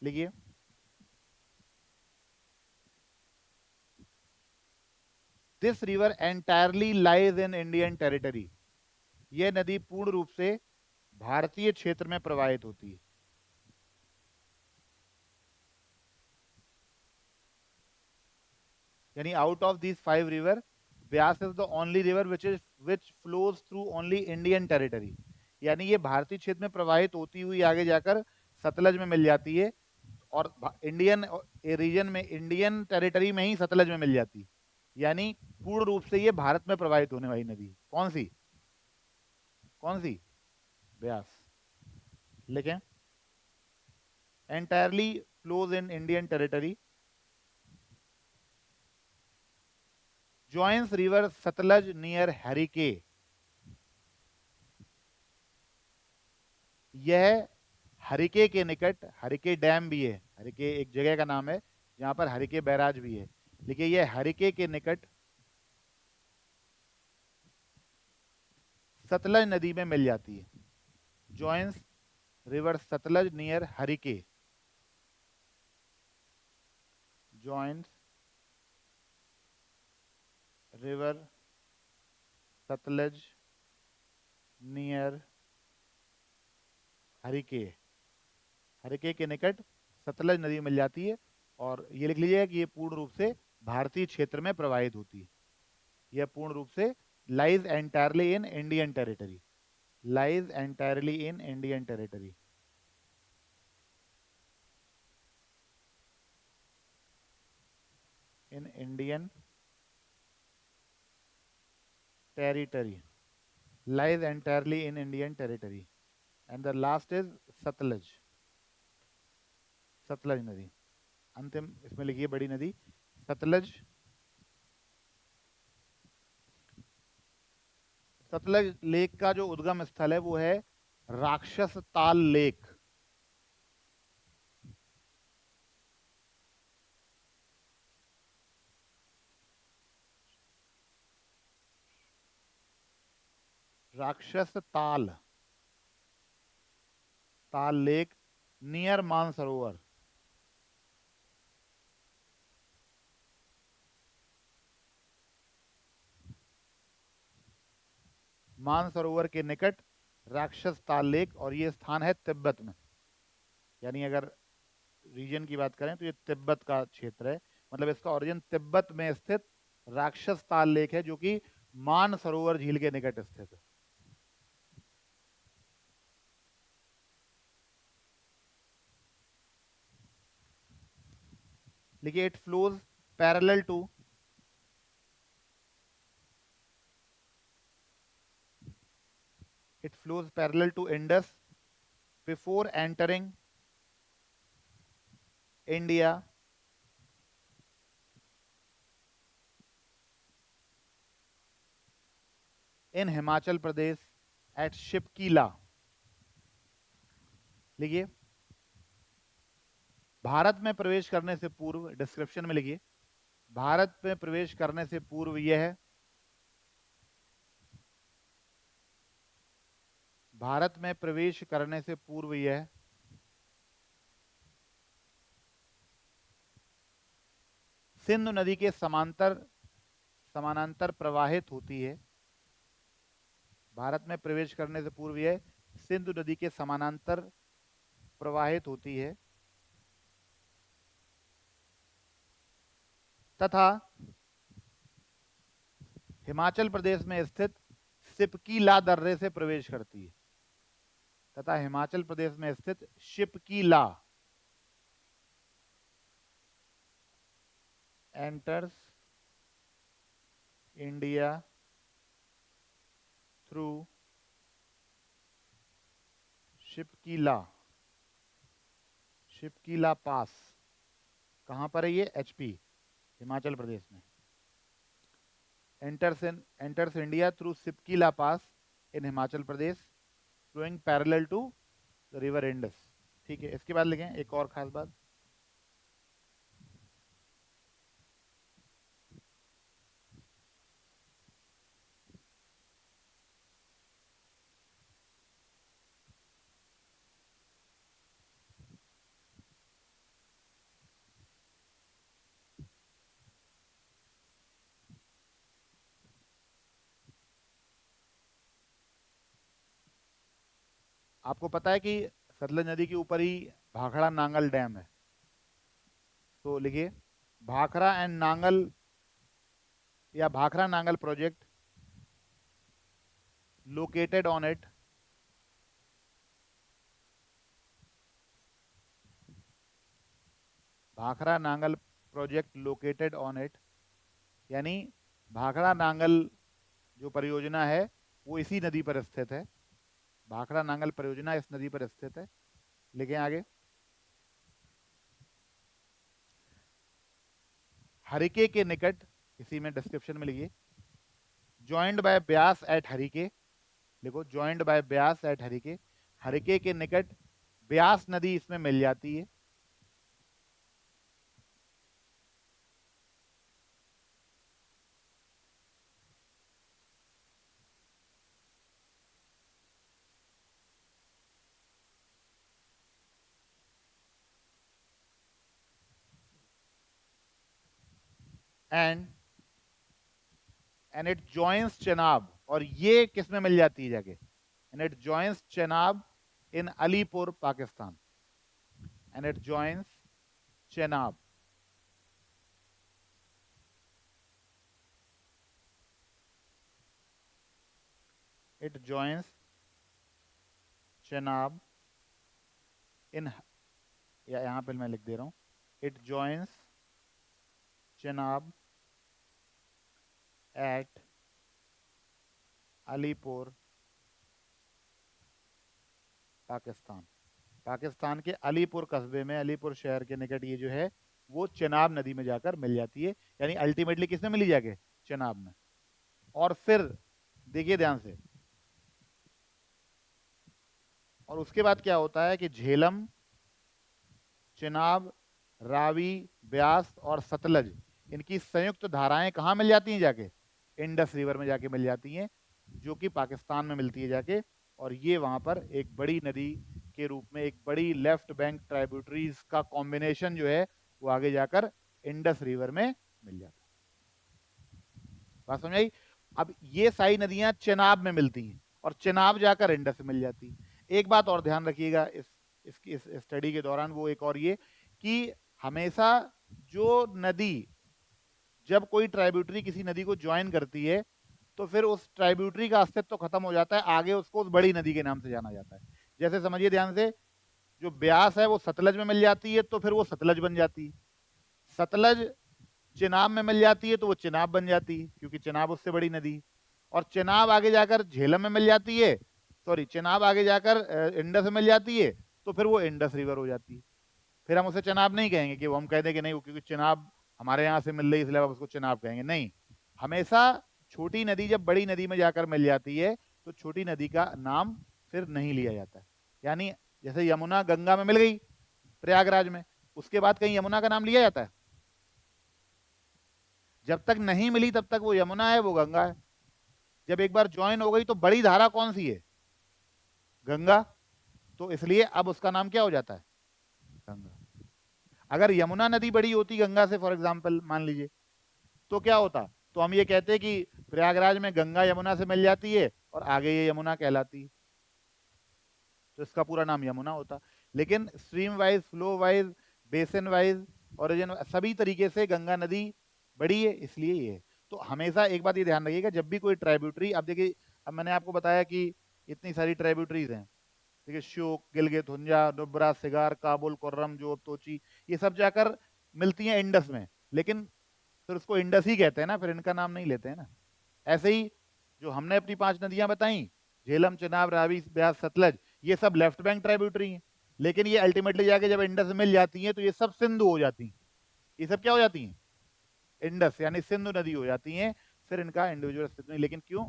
लिखिए this river entirely lies in Indian territory, यह नदी पूर्ण रूप से भारतीय क्षेत्र में प्रवाहित होती है। यानी out of these 5 river Beas is the only river which flows through only Indian territory, यानी ये भारतीय क्षेत्र में प्रवाहित होती हुई आगे जाकर सतलज में मिल जाती है, और इंडियन रीजन में, इंडियन टेरिटरी में ही सतलज में मिल जाती है, यानी पूर्ण रूप से ये भारत में प्रवाहित होने वाली नदी। कौन सी? कौन सी? ब्यास। लिखें, entirely flows in Indian territory, joins river Satluj near Harike. यह हरिके के निकट, हरिके डैम भी है, हरिके एक जगह का नाम है जहां पर हरिके बैराज भी है, लेकिन यह हरिके के निकट सतलज नदी में मिल जाती है। joins river Sutlej near Harike, joins river Sutlej near Harike, Harike के निकट सतलज नदी मिल जाती है, और ये लिख लीजिएगा कि ये पूर्ण रूप से भारतीय क्षेत्र में प्रवाहित होती है। यह पूर्ण रूप से lies entirely in Indian territory, lies entirely in Indian territory. In Indian territory, lies entirely in Indian territory, and the last is Sutlej, Sutlej नदी। अंतिम इसमें लिखिए बड़ी नदी सतलज। सतलज लेक का जो उद्गम स्थल है वो है राक्षस ताल लेक। राक्षस ताल, ताल लेक नियर मानसरोवर, मानसरोवर के निकट राक्षस ताल लेक, और ये स्थान है तिब्बत में, यानी अगर रीजन की बात करें तो ये तिब्बत का क्षेत्र है, मतलब इसका ओरिजिन तिब्बत में स्थित राक्षस ताल लेक है, जो कि मानसरोवर झील के निकट स्थित है। देखिए, it flows parallel to, it flows parallel to Indus before entering India in Himachal Pradesh at Shipkila. लिखिए, भारत में प्रवेश करने से पूर्व, डिस्क्रिप्शन में लिखिए, भारत में प्रवेश करने से पूर्व यह, भारत में प्रवेश करने से पूर्व यह सिंधु नदी के समानांतर प्रवाहित होती है। भारत में प्रवेश करने से पूर्व यह सिंधु नदी के समानांतर प्रवाहित होती है, तथा हिमाचल प्रदेश में स्थित शिपकीला दर्रे से प्रवेश करती है, तथा हिमाचल प्रदेश में स्थित Shipkila enters India through Shipkila, Shipkila पास। कहां पर है ये? एचपी, हिमाचल प्रदेश में। enters India through Shipkila pass in Himachal Pradesh, flowing parallel to the river Indus। ठीक है, इसके बाद लिखें एक और खास बात, आपको पता है कि सतलज नदी के ऊपर ही भाखड़ा नांगल डैम है, तो लिखिए भाखड़ा एंड नांगल या Bhakra Nangal project located on it, Bhakra Nangal project located on it, यानी भाखरा नांगल जो परियोजना है वो इसी नदी पर स्थित है, भाखरा नांगल परियोजना इस नदी पर स्थित है। लिखें आगे, हरिके के निकट, इसी में डिस्क्रिप्शन में लिखिए, joined by Beas at Harike, लिखो joined by Beas at Harike, Harike के निकट ब्यास नदी इसमें मिल जाती है। एंड इट जॉइंस चेनाब, और ये किस में मिल जाती है जाके, and it joins Chenab in Alipur Pakistan, and it joins Chenab, it joins Chenab in, या यहां पर मैं लिख दे रहा हूं, it joins Chenab at Alipur Pakistan, Pakistan के अलीपुर कस्बे में, अलीपुर शहर के निकट ये जो है वो चेनाब नदी में जाकर मिल जाती है, यानी अल्टीमेटली किसमें मिली जाके, चेनाब में। और फिर देखिए ध्यान से, और उसके बाद क्या होता है कि झेलम, चिनाब, रावी, ब्यास और सतलज, इनकी संयुक्त धाराएं कहाँ मिल जाती हैं जाके, इंडस रिवर में जाके मिल जाती हैं, जो कि पाकिस्तान में मिलती है जाके। और ये वहां पर एक बड़ी नदी के रूप में, एक बड़ी लेफ्ट बैंक ट्राइब्यूटरीज का कॉम्बिनेशन जो है वो आगे जाकर इंडस रिवर में मिल जाता है। बात समझ आई? अब ये सारी नदियां चेनाब में मिलती हैं और चेनाब जाकर इंडस में मिल जाती है। एक बात और ध्यान रखिएगा इस स्टडी के दौरान, वो एक और ये कि हमेशा जो नदी, जब कोई ट्राइब्यूटरी किसी नदी को ज्वाइन करती है तो फिर उस ट्राइब्यूटरी का अस्तित्व तो खत्म हो जाता है, आगे उसको उस बड़ी नदी के नाम से जाना जाता है। जैसे समझिए ध्यान से, जो ब्यास है वो सतलज में मिल जाती है तो फिर वो सतलज बन जाती है, सतलज चिनाब में मिल जाती है तो वो चिनाब बन जाती है क्योंकि चिनाब उससे बड़ी नदी, और चिनाब आगे जाकर झेलम में मिल जाती है, सॉरी चिनाब आगे जाकर इंडस में मिल जाती है तो फिर वो इंडस रिवर हो जाती है। फिर हम उसे चिनाब नहीं कहेंगे कि वो हम कह दें कि नहीं वो क्योंकि चिनाब हमारे यहाँ से मिल रही इसलिए आप उसको चिनाब कहेंगे, नहीं। हमेशा छोटी नदी जब बड़ी नदी में जाकर मिल जाती है तो छोटी नदी का नाम फिर नहीं लिया जाता है। यानी जैसे यमुना गंगा में मिल गई प्रयागराज में, उसके बाद कहीं यमुना का नाम लिया जाता है? जब तक नहीं मिली तब तक वो यमुना है, वो गंगा है। जब एक बार ज्वाइन हो गई तो बड़ी धारा कौन सी है, गंगा, तो इसलिए अब उसका नाम क्या हो जाता है, गंगा। अगर यमुना नदी बड़ी होती गंगा से फॉर एग्जांपल मान लीजिए, तो क्या होता, तो हम ये कहते कि प्रयागराज में गंगा यमुना से मिल जाती है और आगे ये यमुना कहलाती है, तो इसका पूरा नाम यमुना होता। लेकिन stream wise, flow wise, basin wise, origin, सभी तरीके से गंगा नदी बड़ी है, इसलिए ये है। तो हमेशा एक बात ये ध्यान रखिएगा, जब भी कोई ट्राइब्यूटरी, अब देखिए अब मैंने आपको बताया कि इतनी सारी ट्राइब्यूटरीज हैं, देखिए श्योक, गिलगित, हुंजा, नुब्रा, सिगार, काबुल, कुर्रम, जोब, तोची, ये सब जाकर मिलती हैं इंडस में, लेकिन फिर उसको इंडस ही कहते हैं ना, फिर इनका नाम नहीं लेते हैं ना। ऐसे ही जो हमने अपनी 5 नदियां बताई, झेलम, चिनाब, रावी, ब्यास, सतलज, ये सब लेफ्ट बैंक ट्राइब्यूटरी हैं, लेकिन ये अल्टीमेटली जाके जब इंडस में मिल जाती हैं तो ये सब सिंधु हो जाती हैं। ये सब क्या हो जाती हैं, इंडस यानी सिंधु नदी हो जाती हैं। फिर इनका इंडिविजुअल अस्तित्व नहीं, लेकिन क्यों,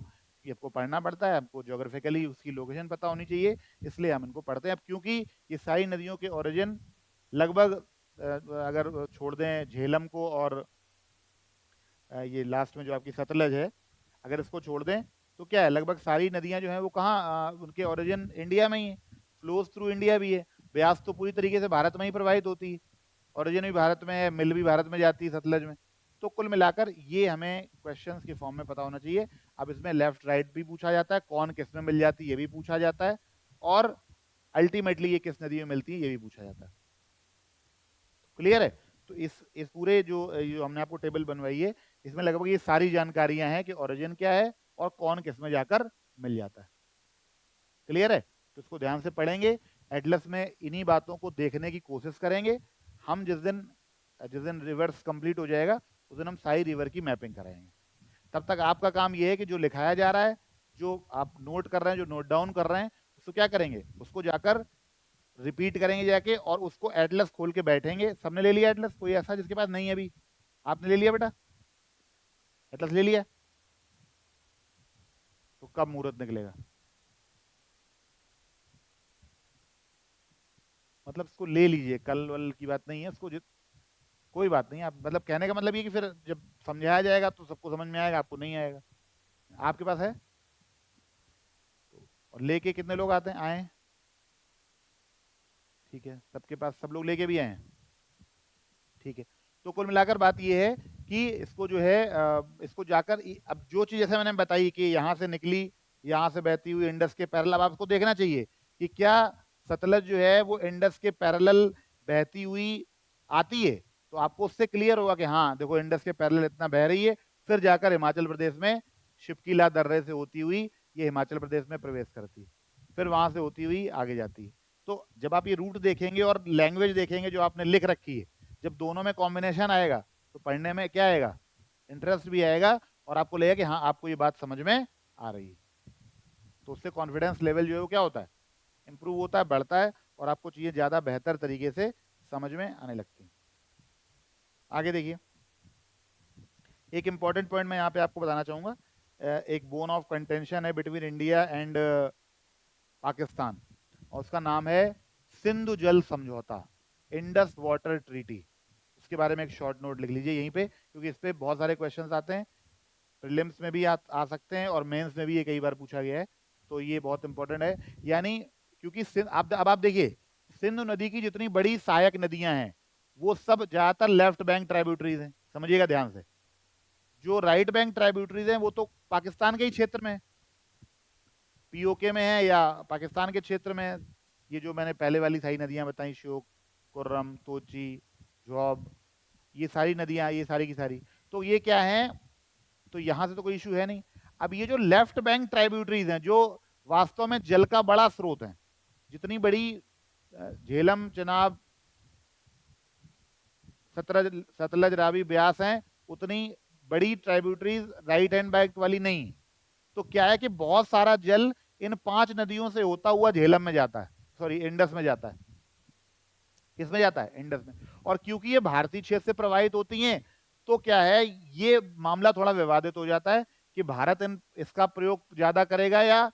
ये आपको पढ़ना पड़ता है, आपको ज्योग्राफिकली उसकी लोकेशन पता होनी चाहिए, इसलिए हम इनको पढ़ते हैं। अब क्योंकि ये सारी नदियों के ओरिजिन लगभग अगर छोड़ दें झेलम को और ये लास्ट में जो आपकी सतलज है, अगर इसको छोड़ दें तो क्या है, लगभग सारी नदियां जो हैं वो कहाँ, उनके ओरिजिन इंडिया में ही है, फ्लोज थ्रू इंडिया भी है। ब्यास तो पूरी तरीके से भारत में ही प्रवाहित होती है, ओरिजिन भी भारत में है, मिल भी भारत में जाती है सतलज में। तो कुल मिलाकर ये हमें क्वेश्चंस के फॉर्म में पता होना चाहिए। अब इसमें लेफ्ट राइट भी पूछा जाता है, कौन किस में मिल जाती है ये भी पूछा जाता है, और अल्टीमेटली ये किस नदी में मिलती है ये भी पूछा जाता है। क्लियर है? तो इस पूरे जो हमने आपको टेबल बनवाई है, इसमें लगभग ये सारी जानकारियां हैं कि ओरिजिन क्या है और कौन किस में जाकर मिल जाता है। क्लियर है? तो इसको ध्यान से पढ़ेंगे, एटलस में इन्हीं बातों को देखने की कोशिश करेंगे। हम जिस दिन रिवर्स कंप्लीट हो जाएगा उस दिन हम सारी रिवर की मैपिंग कराएंगे। तब तक आपका काम ये है कि जो लिखाया जा रहा है, जो आप नोट कर रहे हैं, जो नोट डाउन कर रहे हैं, उसको क्या करेंगे, उसको जाकर रिपीट करेंगे जाके, और उसको एटलस खोल के बैठेंगे। सबने ले लिया एटलस? कोई ऐसा जिसके पास नहीं है अभी? आपने ले लिया बेटा? एटलस ले लिया? तो कब मुहूर्त निकलेगा? मतलब इसको ले लीजिए, कल वल की बात नहीं है, इसको कोई बात नहीं। आप मतलब कहने का मतलब ये कि फिर जब समझाया जाएगा तो सबको समझ में आएगा, आपको नहीं आएगा। आपके पास है? और लेके कितने लोग आते हैं, आए? ठीक है, सबके पास, सब लोग लेके भी आए हैं? ठीक है। तो कुल मिलाकर बात ये है कि इसको जो है इसको जाकर अब जो चीज जैसे मैंने बताई कि यहाँ से निकली, यहाँ से बहती हुई इंडस के पैरेलल, अब आपको देखना चाहिए कि क्या सतलज जो है वो इंडस के पैरेलल बहती हुई आती है। तो आपको उससे क्लियर होगा कि हाँ देखो इंडस के पैरेलल इतना बह रही है, फिर जाकर हिमाचल प्रदेश में शिपकीला दर्रे से होती हुई ये हिमाचल प्रदेश में प्रवेश करती है, फिर वहां से होती हुई आगे जाती है। तो जब आप ये रूट देखेंगे और लैंग्वेज देखेंगे जो आपने लिख रखी है, जब दोनों में कॉम्बिनेशन आएगा तो पढ़ने में क्या आएगा, इंटरेस्ट भी आएगा, और आपको लगेगा कि हाँ आपको ये बात समझ में आ रही है। तो उससे कॉन्फिडेंस लेवल जो है वो क्या होता है, इंप्रूव होता है, बढ़ता है, और आपको चीजें ज्यादा बेहतर तरीके से समझ में आने लगती हैं। आगे देखिए, एक इंपॉर्टेंट पॉइंट मैं यहाँ पे आपको बताना चाहूंगा। एक बोन ऑफ कंटेंशन है बिटवीन इंडिया एंड पाकिस्तान, और उसका नाम है सिंधु जल समझौता, इंडस वाटर ट्रीटी। उसके बारे में एक शॉर्ट नोट लिख लीजिए यहीं पे, क्योंकि इस पे बहुत सारे क्वेश्चंस आते हैं, प्रीलिम्स में भी आ सकते हैं और मेंस में भी ये कई बार पूछा गया है, तो ये बहुत इंपॉर्टेंट है। यानी क्योंकि अब आप देखिए, सिंधु नदी की जितनी बड़ी सहायक नदियां हैं वो सब ज्यादातर लेफ्ट बैंक ट्राइब्यूटरीज हैं, समझिएगा ध्यान से। जो राइट बैंक ट्राइब्यूटरीज हैं वो तो पाकिस्तान के ही क्षेत्र में, पीओके में है या पाकिस्तान के क्षेत्र में। ये जो मैंने पहले वाली सारी नदियां बताई, श्योक, कुर्रम, तोची, झौब, ये सारी नदियां, ये सारी की सारी, तो ये क्या है, तो यहां से तो कोई इशू है नहीं। अब ये जो लेफ्ट बैंक ट्राइब्यूटरीज हैं जो वास्तव में जल का बड़ा स्रोत है, जितनी बड़ी झेलम, चनाब, सतलज, रावी, ब्यास हैं, उतनी बड़ी ट्राइब्यूटरीज राइट हैंड बैंक वाली नहीं। तो क्या है कि बहुत सारा जल इन 5 नदियों से होता हुआ झेलम में जाता है, सॉरी इंडस में जाता है। किसमें जाता है? इंडस में। और क्योंकि ये भारतीय क्षेत्र से प्रवाहित होती हैं, तो क्या है, ये मामला थोड़ा विवादित हो जाता है कि भारत इसका प्रयोग ज्यादा करेगा, या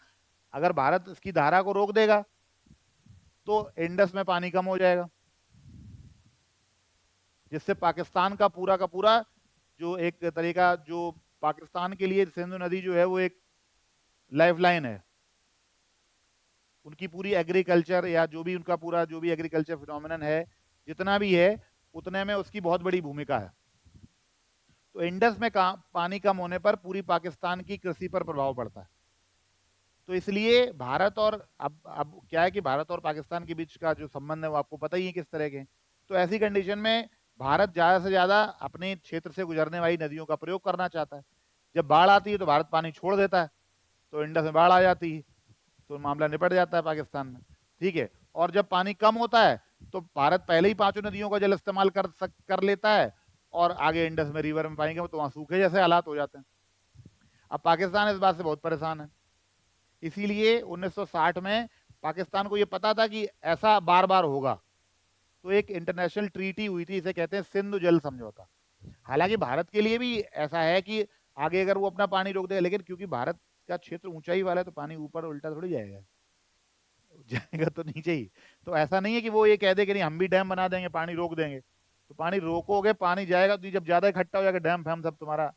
अगर भारत इसकी धारा को रोक देगा तो इंडस में पानी कम हो जाएगा, जिससे पाकिस्तान का पूरा जो एक तरीका, जो पाकिस्तान के लिए सिंधु नदी जो है वो एक लाइफलाइन है। उनकी पूरी एग्रीकल्चर या जो भी उनका पूरा जो भी एग्रीकल्चर फिनोमिनन है, जितना भी है, उतने में उसकी बहुत बड़ी भूमिका है। तो इंडस में पानी कम होने पर पूरी पाकिस्तान की कृषि पर प्रभाव पड़ता है। तो इसलिए भारत और अब क्या है कि भारत और पाकिस्तान के बीच का जो संबंध है वो आपको पता ही है किस तरह के। तो ऐसी कंडीशन में भारत ज्यादा से ज्यादा अपने क्षेत्र से गुजरने वाली नदियों का प्रयोग करना चाहता है। जब बाढ़ आती है तो भारत पानी छोड़ देता है, तो इंडस में बाढ़ आ जाती है, तो मामला निपट जाता है पाकिस्तान में। ठीक है। और जब पानी कम होता है तो भारत पहले ही 5 नदियों का जल इस्तेमाल कर लेता है, और आगे इंडस में रिवर में पाएंगे तो वहां सूखे जैसे हालात हो जाते हैं। अब पाकिस्तान इस बात से बहुत परेशान है, इसीलिए 1960 में पाकिस्तान को यह पता था कि ऐसा बार बार होगा, तो एक इंटरनेशनल ट्रीटी हुई थी, इसे कहते हैं सिंधु जल समझौता। हालांकि भारत के लिए भी ऐसा है कि आगे अगर वो अपना पानी रोक देगा, लेकिन क्योंकि भारत का क्षेत्र ऊंचाई वाला है तो पानी ऊपर उल्टा थोड़ी जाएगा, जाएगा तो नीचे ही। तो ऐसा नहीं है कि वो ये कह दे कि नहीं हम भी डैम बना देंगे, पानी रोक देंगे। तो पानी रोकोगे, पानी जाएगा, तो जब ज्यादा इकट्ठा हो जाएगा डैम फैम सब तुम्हारा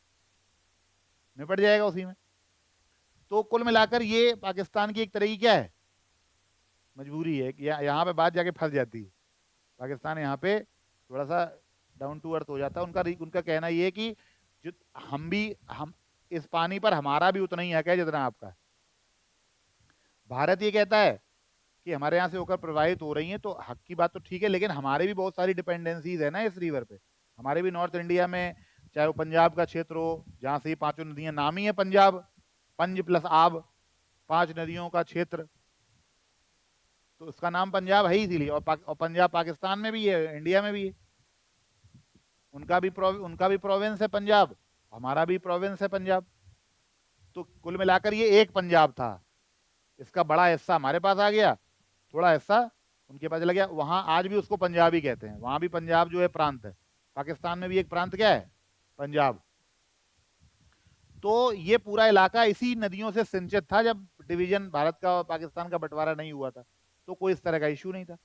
निपट जाएगा उसी में। तो कुल मिलाकर ये पाकिस्तान की एक तरह की क्या है, मजबूरी है कि यहाँ पे बात जाके फंस जाती है। पाकिस्तान यहाँ पे थोड़ा सा डाउन टू अर्थ हो जाता है। उनका कहना ये है कि जो हम इस पानी पर हमारा भी उतना ही हक है जितना आपका है। भारत ये कहता है कि हमारे यहाँ से होकर प्रवाहित हो रही हैं, तो हक की बात तो ठीक है, लेकिन हमारे भी बहुत सारी डिपेंडेंसीज है ना इस रिवर पे। हमारे भी नॉर्थ इंडिया में चाहे वो पंजाब का क्षेत्र हो जहां से ये पांचों नदियां, नाम ही है पंजाब, पंज प्लस आब, 5 नदियों का क्षेत्र, तो उसका नाम पंजाब है ही इसीलिए। और पंजाब पाकिस्तान में भी है, इंडिया में भी है। उनका भी प्रोविंस है पंजाब, हमारा भी प्रोविंस है पंजाब। तो कुल मिलाकर ये एक पंजाब था। इसका बड़ा हिस्सा हमारे पास आ गया, थोड़ा हिस्सा उनके पास चला गया। वहां आज भी उसको पंजाब ही कहते हैं, वहां भी पंजाब जो है प्रांत है। पाकिस्तान में भी एक प्रांत क्या है, पंजाब। तो ये पूरा इलाका इसी नदियों से सिंचित था जब डिवीजन भारत का और पाकिस्तान का बंटवारा नहीं हुआ था, तो कोई इस तरह का इशू नहीं था।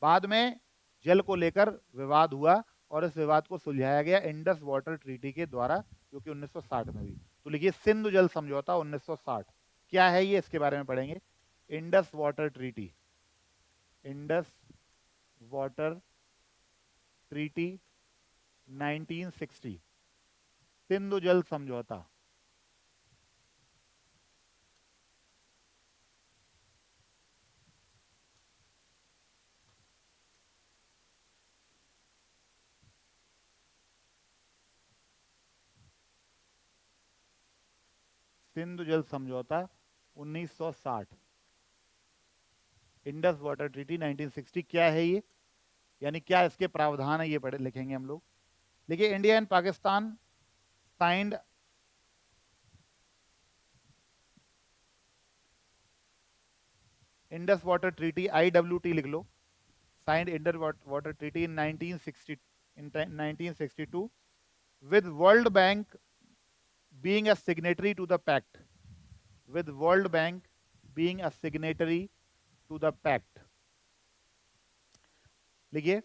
बाद में जल को लेकर विवाद हुआ और इस विवाद को सुलझाया गया इंडस वाटर ट्रीटी के द्वारा, जो कि 1960 में हुई। तो लिखिए सिंधु जल समझौता 1960, क्या है ये, इसके बारे में पढ़ेंगे। Indus water treaty, Indus water treaty 1960, Sindhu जल समझौता। सिंधु जल समझौता 1960, इंडस वाटर ट्रीटी 1960, क्या है ये, यानी क्या इसके प्रावधान है, ये पढ़े लिखेंगे हम लोग। देखिए, India and Pakistan signed Indus water treaty, IWT लिख लो, signed Indus water treaty in 1962 with World Bank being a signatory to the pact, with World Bank being a signatory to the pact। लिखिए,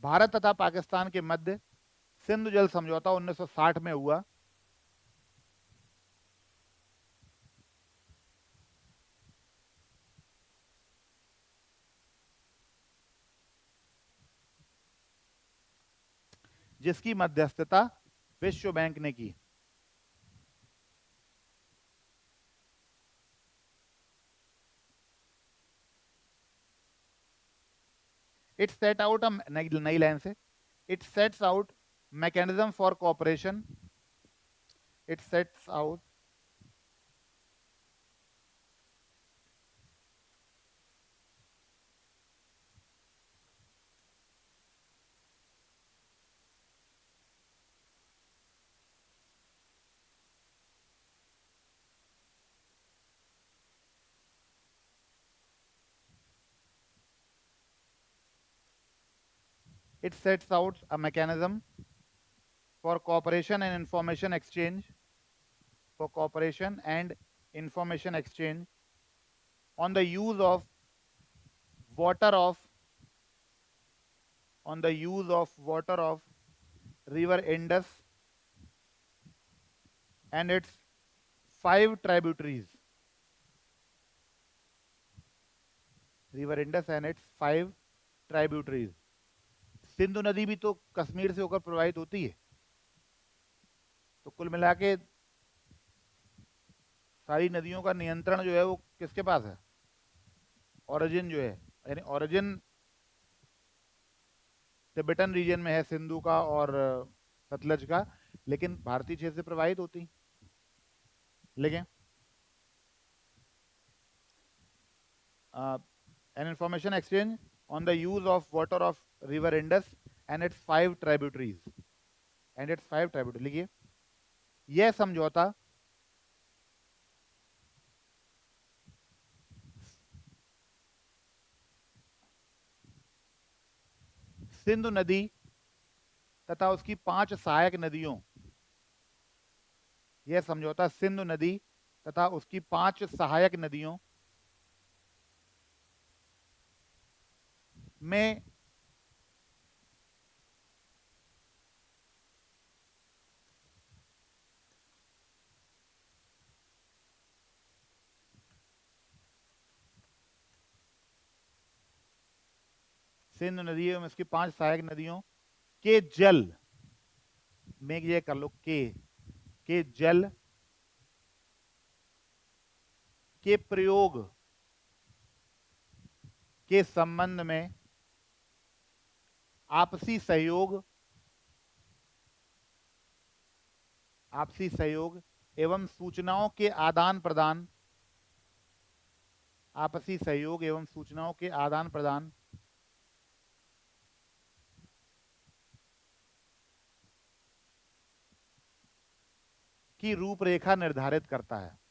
भारत तथा पाकिस्तान के मध्य सिंधु जल समझौता 1960 में हुआ, जिसकी मध्यस्थता विश्व बैंक ने की। इट सेट आउट नई लाइन से, it sets out mechanism for cooperation, it sets out it sets out a mechanism for cooperation and information exchange, for cooperation and information exchange on the use of water of water of river Indus and its 5 tributaries, river Indus and its 5 tributaries। Sindhu नदी भी तो कश्मीर से होकर प्रवाहित होती है। तो कुल मिला के सारी नदियों का नियंत्रण जो है वो किसके पास है, ओरिजिन जो है, यानी ओरिजिन तिब्बतन रीजन में है सिंधु का और सतलज का, लेकिन भारतीय क्षेत्र से प्रवाहित होती। लेकिन an information exchange on the use of water of river Indus and its 5 tributaries, लिखिए, यह समझौता सिंधु नदी तथा उसकी 5 सहायक नदियों, यह समझौता सिंधु नदी तथा उसकी 5 सहायक नदियों में सिंधु नदी एवं इसकी 5 सहायक नदियों के जल में, ये कर लो, के जल के प्रयोग के संबंध में आपसी सहयोग, आपसी सहयोग एवं सूचनाओं के आदान प्रदान, आपसी सहयोग एवं सूचनाओं के आदान प्रदान की रूपरेखा निर्धारित करता है।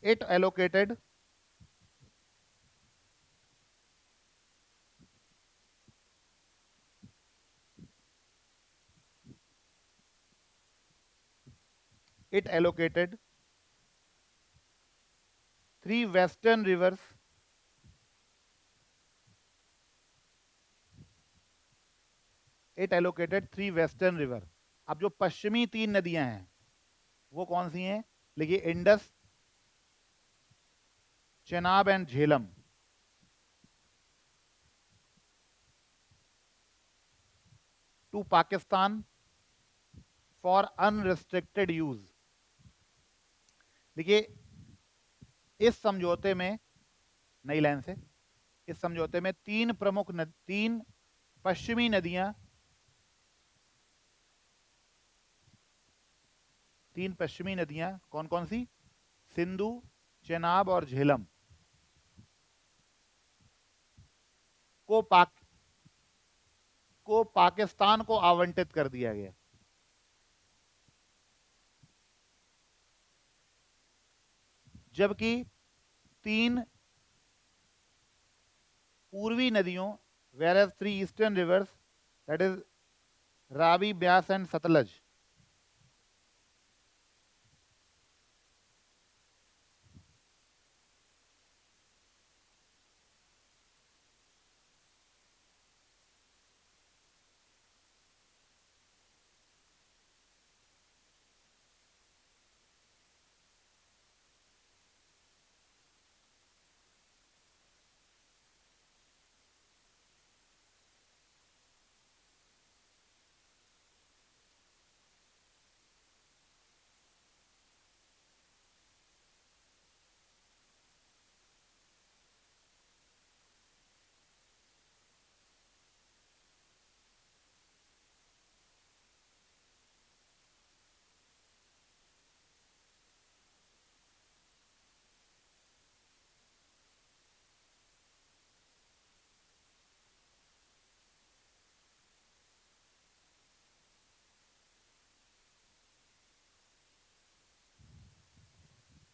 It allocated it allocated three western rivers it allocated three western river। अब जो पश्चिमी तीन नदियां हैं वो कौन सी हैं? लिखिए, Indus, Chenab and Jhelum, to Pakistan for unrestricted use. देखिए, इस समझौते में, नई लाइन से, इस समझौते में तीन तीन पश्चिमी नदियां, तीन पश्चिमी नदियां कौन कौन सी? सिंधु, चेनाब और झेलम को पाकिस्तान को आवंटित कर दिया गया। जबकि तीन पूर्वी नदियों, whereas three eastern rivers, that is Ravi, Beas and Sutlej,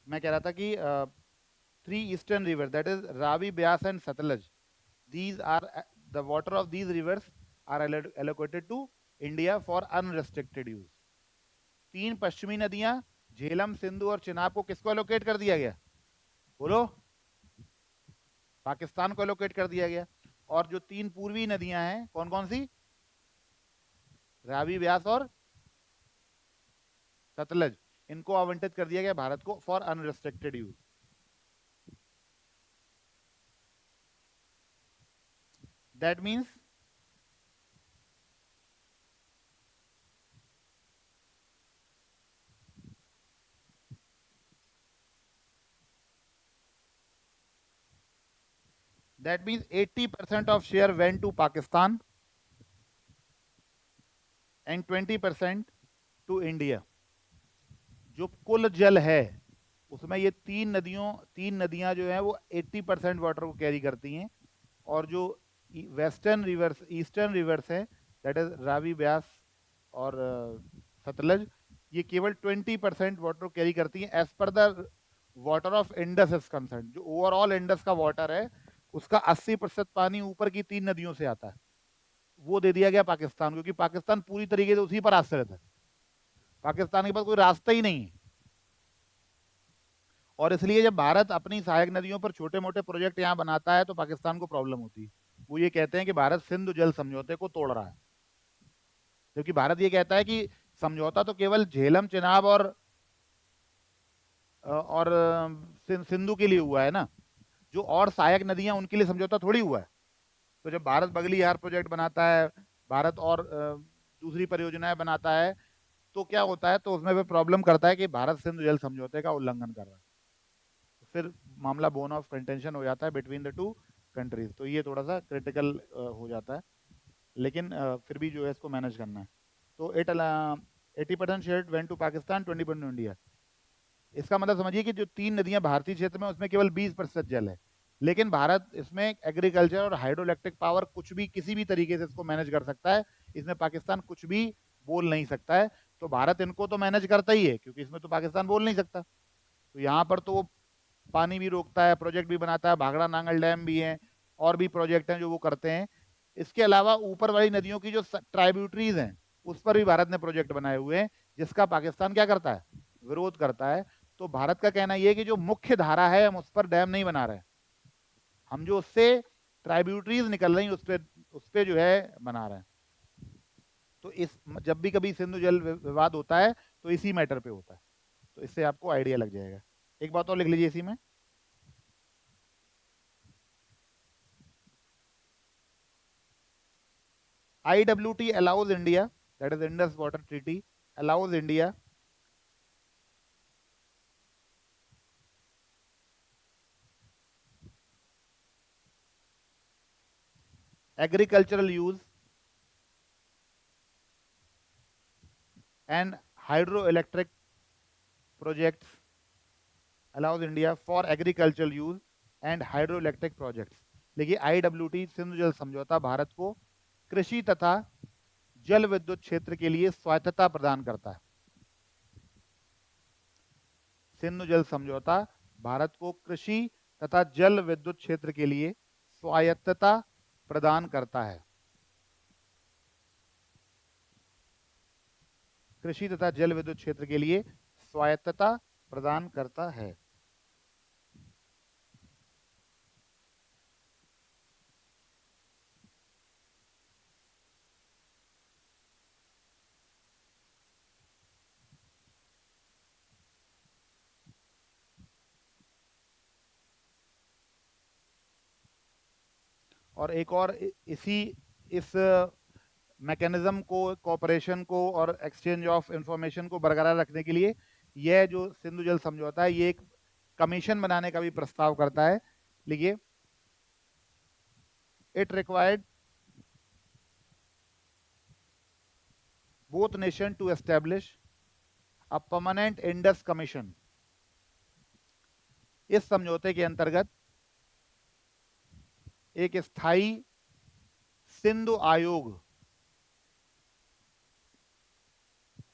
मैं कह रहा था कि three eastern rivers, that is Ravi, Byas and Satluj, these are the water of these rivers are allocated to India for unrestricted use। तीन पश्चिमी नदियां झेलम, सिंधु और चिनाब को किसको एलोकेट कर दिया गया? बोलो। पाकिस्तान को एलोकेट कर दिया गया। और जो तीन पूर्वी नदियां हैं कौन कौन सी? रावी, ब्यास और सतलज, इनको आवंटित कर दिया गया भारत को for unrestricted use. That means that means 80% of share went to Pakistan and 20% to India। जो कुल जल है उसमें ये तीन नदियां जो है वो 80% वाटर को कैरी करती हैं, और जो वेस्टर्न रिवर्स, ईस्टर्न रिवर्स है, दैट इज रावी, ब्यास और सतलज, ये केवल 20% वाटर को कैरी करती हैं as per the water of Indus is concern. जो ओवरऑल इंडस का वाटर है उसका 80% पानी ऊपर की तीन नदियों से आता है, वो दे दिया गया पाकिस्तान, क्योंकि पाकिस्तान पूरी तरीके से उसी पर आश्रित है। पाकिस्तान के पास कोई रास्ता ही नहीं है। और इसलिए जब भारत अपनी सहायक नदियों पर छोटे मोटे प्रोजेक्ट यहाँ बनाता है तो पाकिस्तान को प्रॉब्लम होती है। वो ये कहते हैं कि भारत सिंधु जल समझौते को तोड़ रहा है, क्योंकि भारत ये कहता है कि समझौता तो केवल झेलम, चिनाब और सिंधु के लिए हुआ है ना, जो और सहायक नदियां उनके लिए समझौता थोड़ी हुआ है। तो जब भारत बगली यार प्रोजेक्ट बनाता है, भारत और दूसरी परियोजनाएं बनाता है, तो क्या होता है, तो उसमें भी प्रॉब्लम करता है कि भारत सिंधु जल समझौते का उल्लंघन कर रहा है। फिर मामला बोन ऑफ कंटेंशन हो जाता है बिटवीन द टू कंट्रीज। तो ये थोड़ा सा क्रिटिकल हो जाता है, लेकिन फिर भी जो है इसको मैनेज करना है। तो 80% share went to Pakistan, 20% India. इसका मतलब समझिए कि जो 3 नदियां भारतीय क्षेत्र में, उसमें केवल 20% जल है, लेकिन भारत इसमें एग्रीकल्चर और हाइड्रो इलेक्ट्रिक पावर कुछ भी किसी भी तरीके से इसको मैनेज कर सकता है। इसमें पाकिस्तान कुछ भी बोल नहीं सकता है। तो भारत इनको तो मैनेज करता ही है, क्योंकि इसमें तो पाकिस्तान बोल नहीं सकता। तो यहाँ पर तो वो पानी भी रोकता है, प्रोजेक्ट भी बनाता है, भाखड़ा नांगल डैम भी है, और भी प्रोजेक्ट हैं जो वो करते हैं। इसके अलावा ऊपर वाली नदियों की जो ट्राइब्यूटरीज हैं, उस पर भी भारत ने प्रोजेक्ट बनाए हुए हैं, जिसका पाकिस्तान क्या करता है, विरोध करता है। तो भारत का कहना यह है कि जो मुख्य धारा है हम उस पर डैम नहीं बना रहे, हम जो उससे ट्राइब्यूटरीज निकल रही उस पर जो है बना रहे हैं। तो इस जब भी कभी सिंधु जल विवाद होता है तो इसी मैटर पे होता है। तो इससे आपको आइडिया लग जाएगा। एक बात और लिख लीजिए इसी में, IWT allows India, that is Indus Water Treaty, allows India agricultural use and hydroelectric projects, allows India for agricultural use and hydroelectric projects। देखिए IWT सिंधु जल समझौता भारत को कृषि तथा जल विद्युत क्षेत्र के लिए स्वायत्तता प्रदान करता है। सिंधु जल समझौता भारत को कृषि तथा जल विद्युत क्षेत्र के लिए स्वायत्तता प्रदान करता है। कृषि तथा जल विद्युत क्षेत्र के लिए स्वायत्तता प्रदान करता है। और एक और इस मैकेनिज्म को, कोऑपरेशन को और एक्सचेंज ऑफ इंफॉर्मेशन को बरकरार रखने के लिए यह जो सिंधु जल समझौता है, ये एक कमीशन बनाने का भी प्रस्ताव करता है। लिखिए, it required both nation to establish a permanent Indus commission. इस समझौते के अंतर्गत एक स्थायी सिंधु आयोग,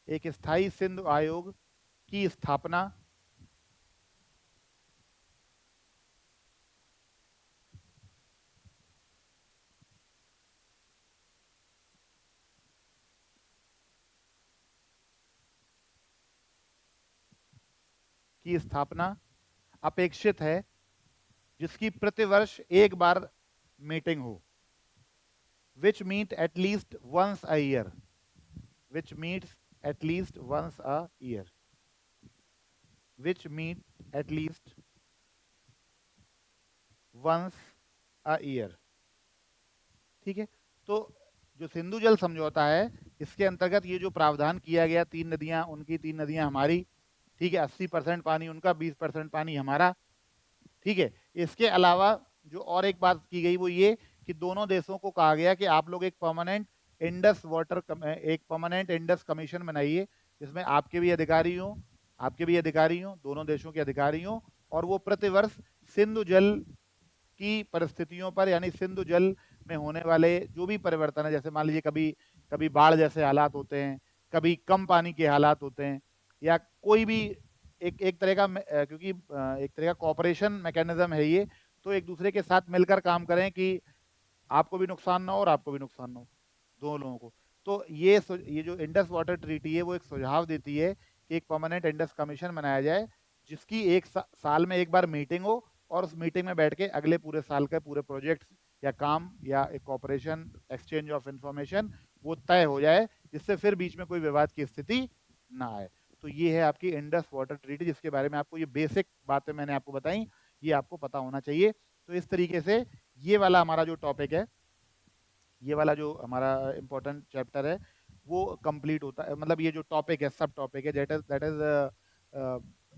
एक स्थायी सिंधु आयोग की स्थापना अपेक्षित है, जिसकी प्रतिवर्ष एक बार मीटिंग हो, which meet at least once a year, which meets at least once a year, which meet at least once a year। ठीक है। तो जो सिंधु जल समझौता है, इसके अंतर्गत ये जो प्रावधान किया गया, 3 नदियां उनकी, 3 नदियां हमारी, ठीक है, 80% पानी उनका, 20% पानी हमारा, ठीक है। इसके अलावा जो और एक बात की गई वो ये कि दोनों देशों को कहा गया कि आप लोग एक परमानेंट इंडस कमीशन बनाइए, जिसमें आपके भी अधिकारी हों, दोनों देशों के अधिकारी हों, और वो प्रतिवर्ष सिंधु जल की परिस्थितियों पर, यानी सिंधु जल में होने वाले जो भी परिवर्तन है, जैसे मान लीजिए कभी कभी बाढ़ जैसे हालात होते हैं, कभी कम पानी के हालात होते हैं, या कोई भी एक तरह का, क्योंकि एक तरह का कोऑपरेशन मैकेनिज्म है ये, तो एक दूसरे के साथ मिलकर काम करें कि आपको भी नुकसान ना हो और आपको भी नुकसान ना हो, दोनों लोगों को। तो ये जो इंडस वाटर ट्रीटी है, वो एक सुझाव देती है कि एक परमानेंट इंडस कमीशन बनाया जाए, जिसकी एक साल में एक बार मीटिंग हो, और उस मीटिंग में बैठ के अगले पूरे साल के पूरे प्रोजेक्ट्स या काम या एक कॉपरेशन, एक्सचेंज ऑफ इंफॉर्मेशन, वो तय हो जाए, जिससे फिर बीच में कोई विवाद की स्थिति ना आए। तो ये है आपकी इंडस वाटर ट्रीटी, जिसके बारे में आपको ये बेसिक बातें मैंने आपको बताई, ये आपको पता होना चाहिए। तो इस तरीके से ये वाला हमारा जो टॉपिक है, ये वाला जो हमारा इंपॉर्टेंट चैप्टर है, वो कंप्लीट होता है। मतलब ये जो टॉपिक है, सब टॉपिक है, that is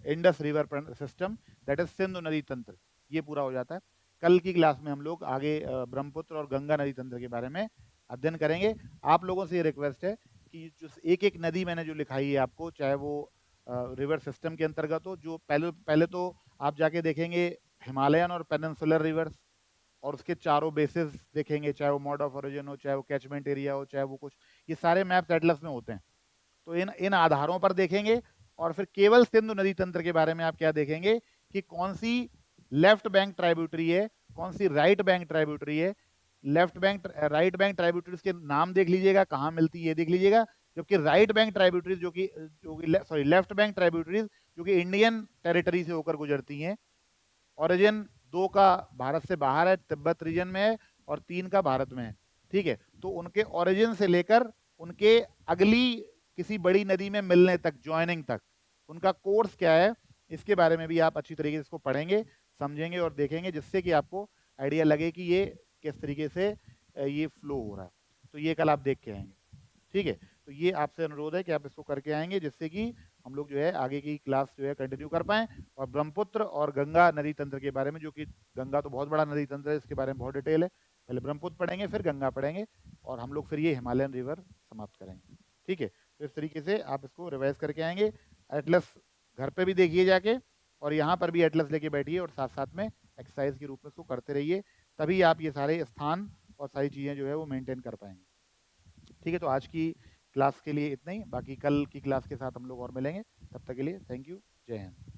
Indus river system, that is Sindhu नदी तंत्र, ये पूरा हो जाता है। कल की क्लास में हम लोग आगे ब्रह्मपुत्र और गंगा नदी तंत्र के बारे में अध्ययन करेंगे। आप लोगों से ये रिक्वेस्ट है कि जो एक एक नदी मैंने जो लिखाई है आपको, चाहे वो रिवर सिस्टम के अंतर्गत हो, जो पहले पहले तो आप जाके देखेंगे हिमालयन और पेनिनसुलर रिवर्स, और उसके चारों बेसिस देखेंगे, चाहे वो मोड ऑफ ओरिजिन हो, चाहे वो कैचमेंट एरिया हो, चाहे वो कुछ, ये सारे मैप्स एटलस में होते हैं। तो इन इन आधारों पर देखेंगे, और फिर केवल सिंधु नदी तंत्र के बारे में आप क्या देखेंगे कि कौन सी लेफ्ट बैंक ट्राइब्यूटरी है, कौन सी राइट बैंक ट्राइब्यूटरी है। Left bank right bank tributaries के नाम देख लीजिएगा, कहाँ मिलती है ये देख लीजिएगा। जबकि राइट बैंक ट्राइब्यूटरीज जो कि सॉरी लेफ्ट बैंक ट्राइब्यूटरीज जो कि इंडियन टेरिटरी से होकर गुजरती हैं, ओरिजिन 2 का भारत से बाहर है, तिब्बत रीजन में है, और 3 का भारत में है। ठीक है, तो उनके ओरिजिन से लेकर उनके अगली किसी बड़ी नदी में मिलने तक, ज्वाइनिंग तक, उनका कोर्स क्या है, इसके बारे में भी आप अच्छी तरीके से इसको पढ़ेंगे, समझेंगे और देखेंगे, जिससे कि आपको आइडिया लगे कि ये किस तरीके से ये फ्लो हो रहा है। तो ये कल आप देख के आएंगे। ठीक है, तो ये आपसे अनुरोध है कि आप इसको करके आएंगे, जिससे कि हम लोग जो है आगे की क्लास जो है कंटिन्यू कर पाएं, और ब्रह्मपुत्र और गंगा नदी तंत्र के बारे में, जो कि गंगा तो बहुत बड़ा नदी तंत्र है, इसके बारे में बहुत डिटेल है। पहले ब्रह्मपुत्र पढ़ेंगे, फिर गंगा पढ़ेंगे, और हम लोग फिर ये हिमालयन रिवर समाप्त करेंगे। ठीक है, तो इस तरीके से आप इसको रिवाइज करके आएंगे। एटलस घर पे भी देखिए जाके, और यहाँ पर भी एटलस लेके बैठिए, और साथ साथ में एक्सरसाइज के रूप में इसको करते रहिए, तभी आप ये सारे स्थान और सारी चीज़ें जो है वो मेंटेन कर पाएंगे। ठीक है, तो आज की क्लास के लिए इतना ही, बाकी कल की क्लास के साथ हम लोग और मिलेंगे। तब तक के लिए थैंक यू, जय हिंद।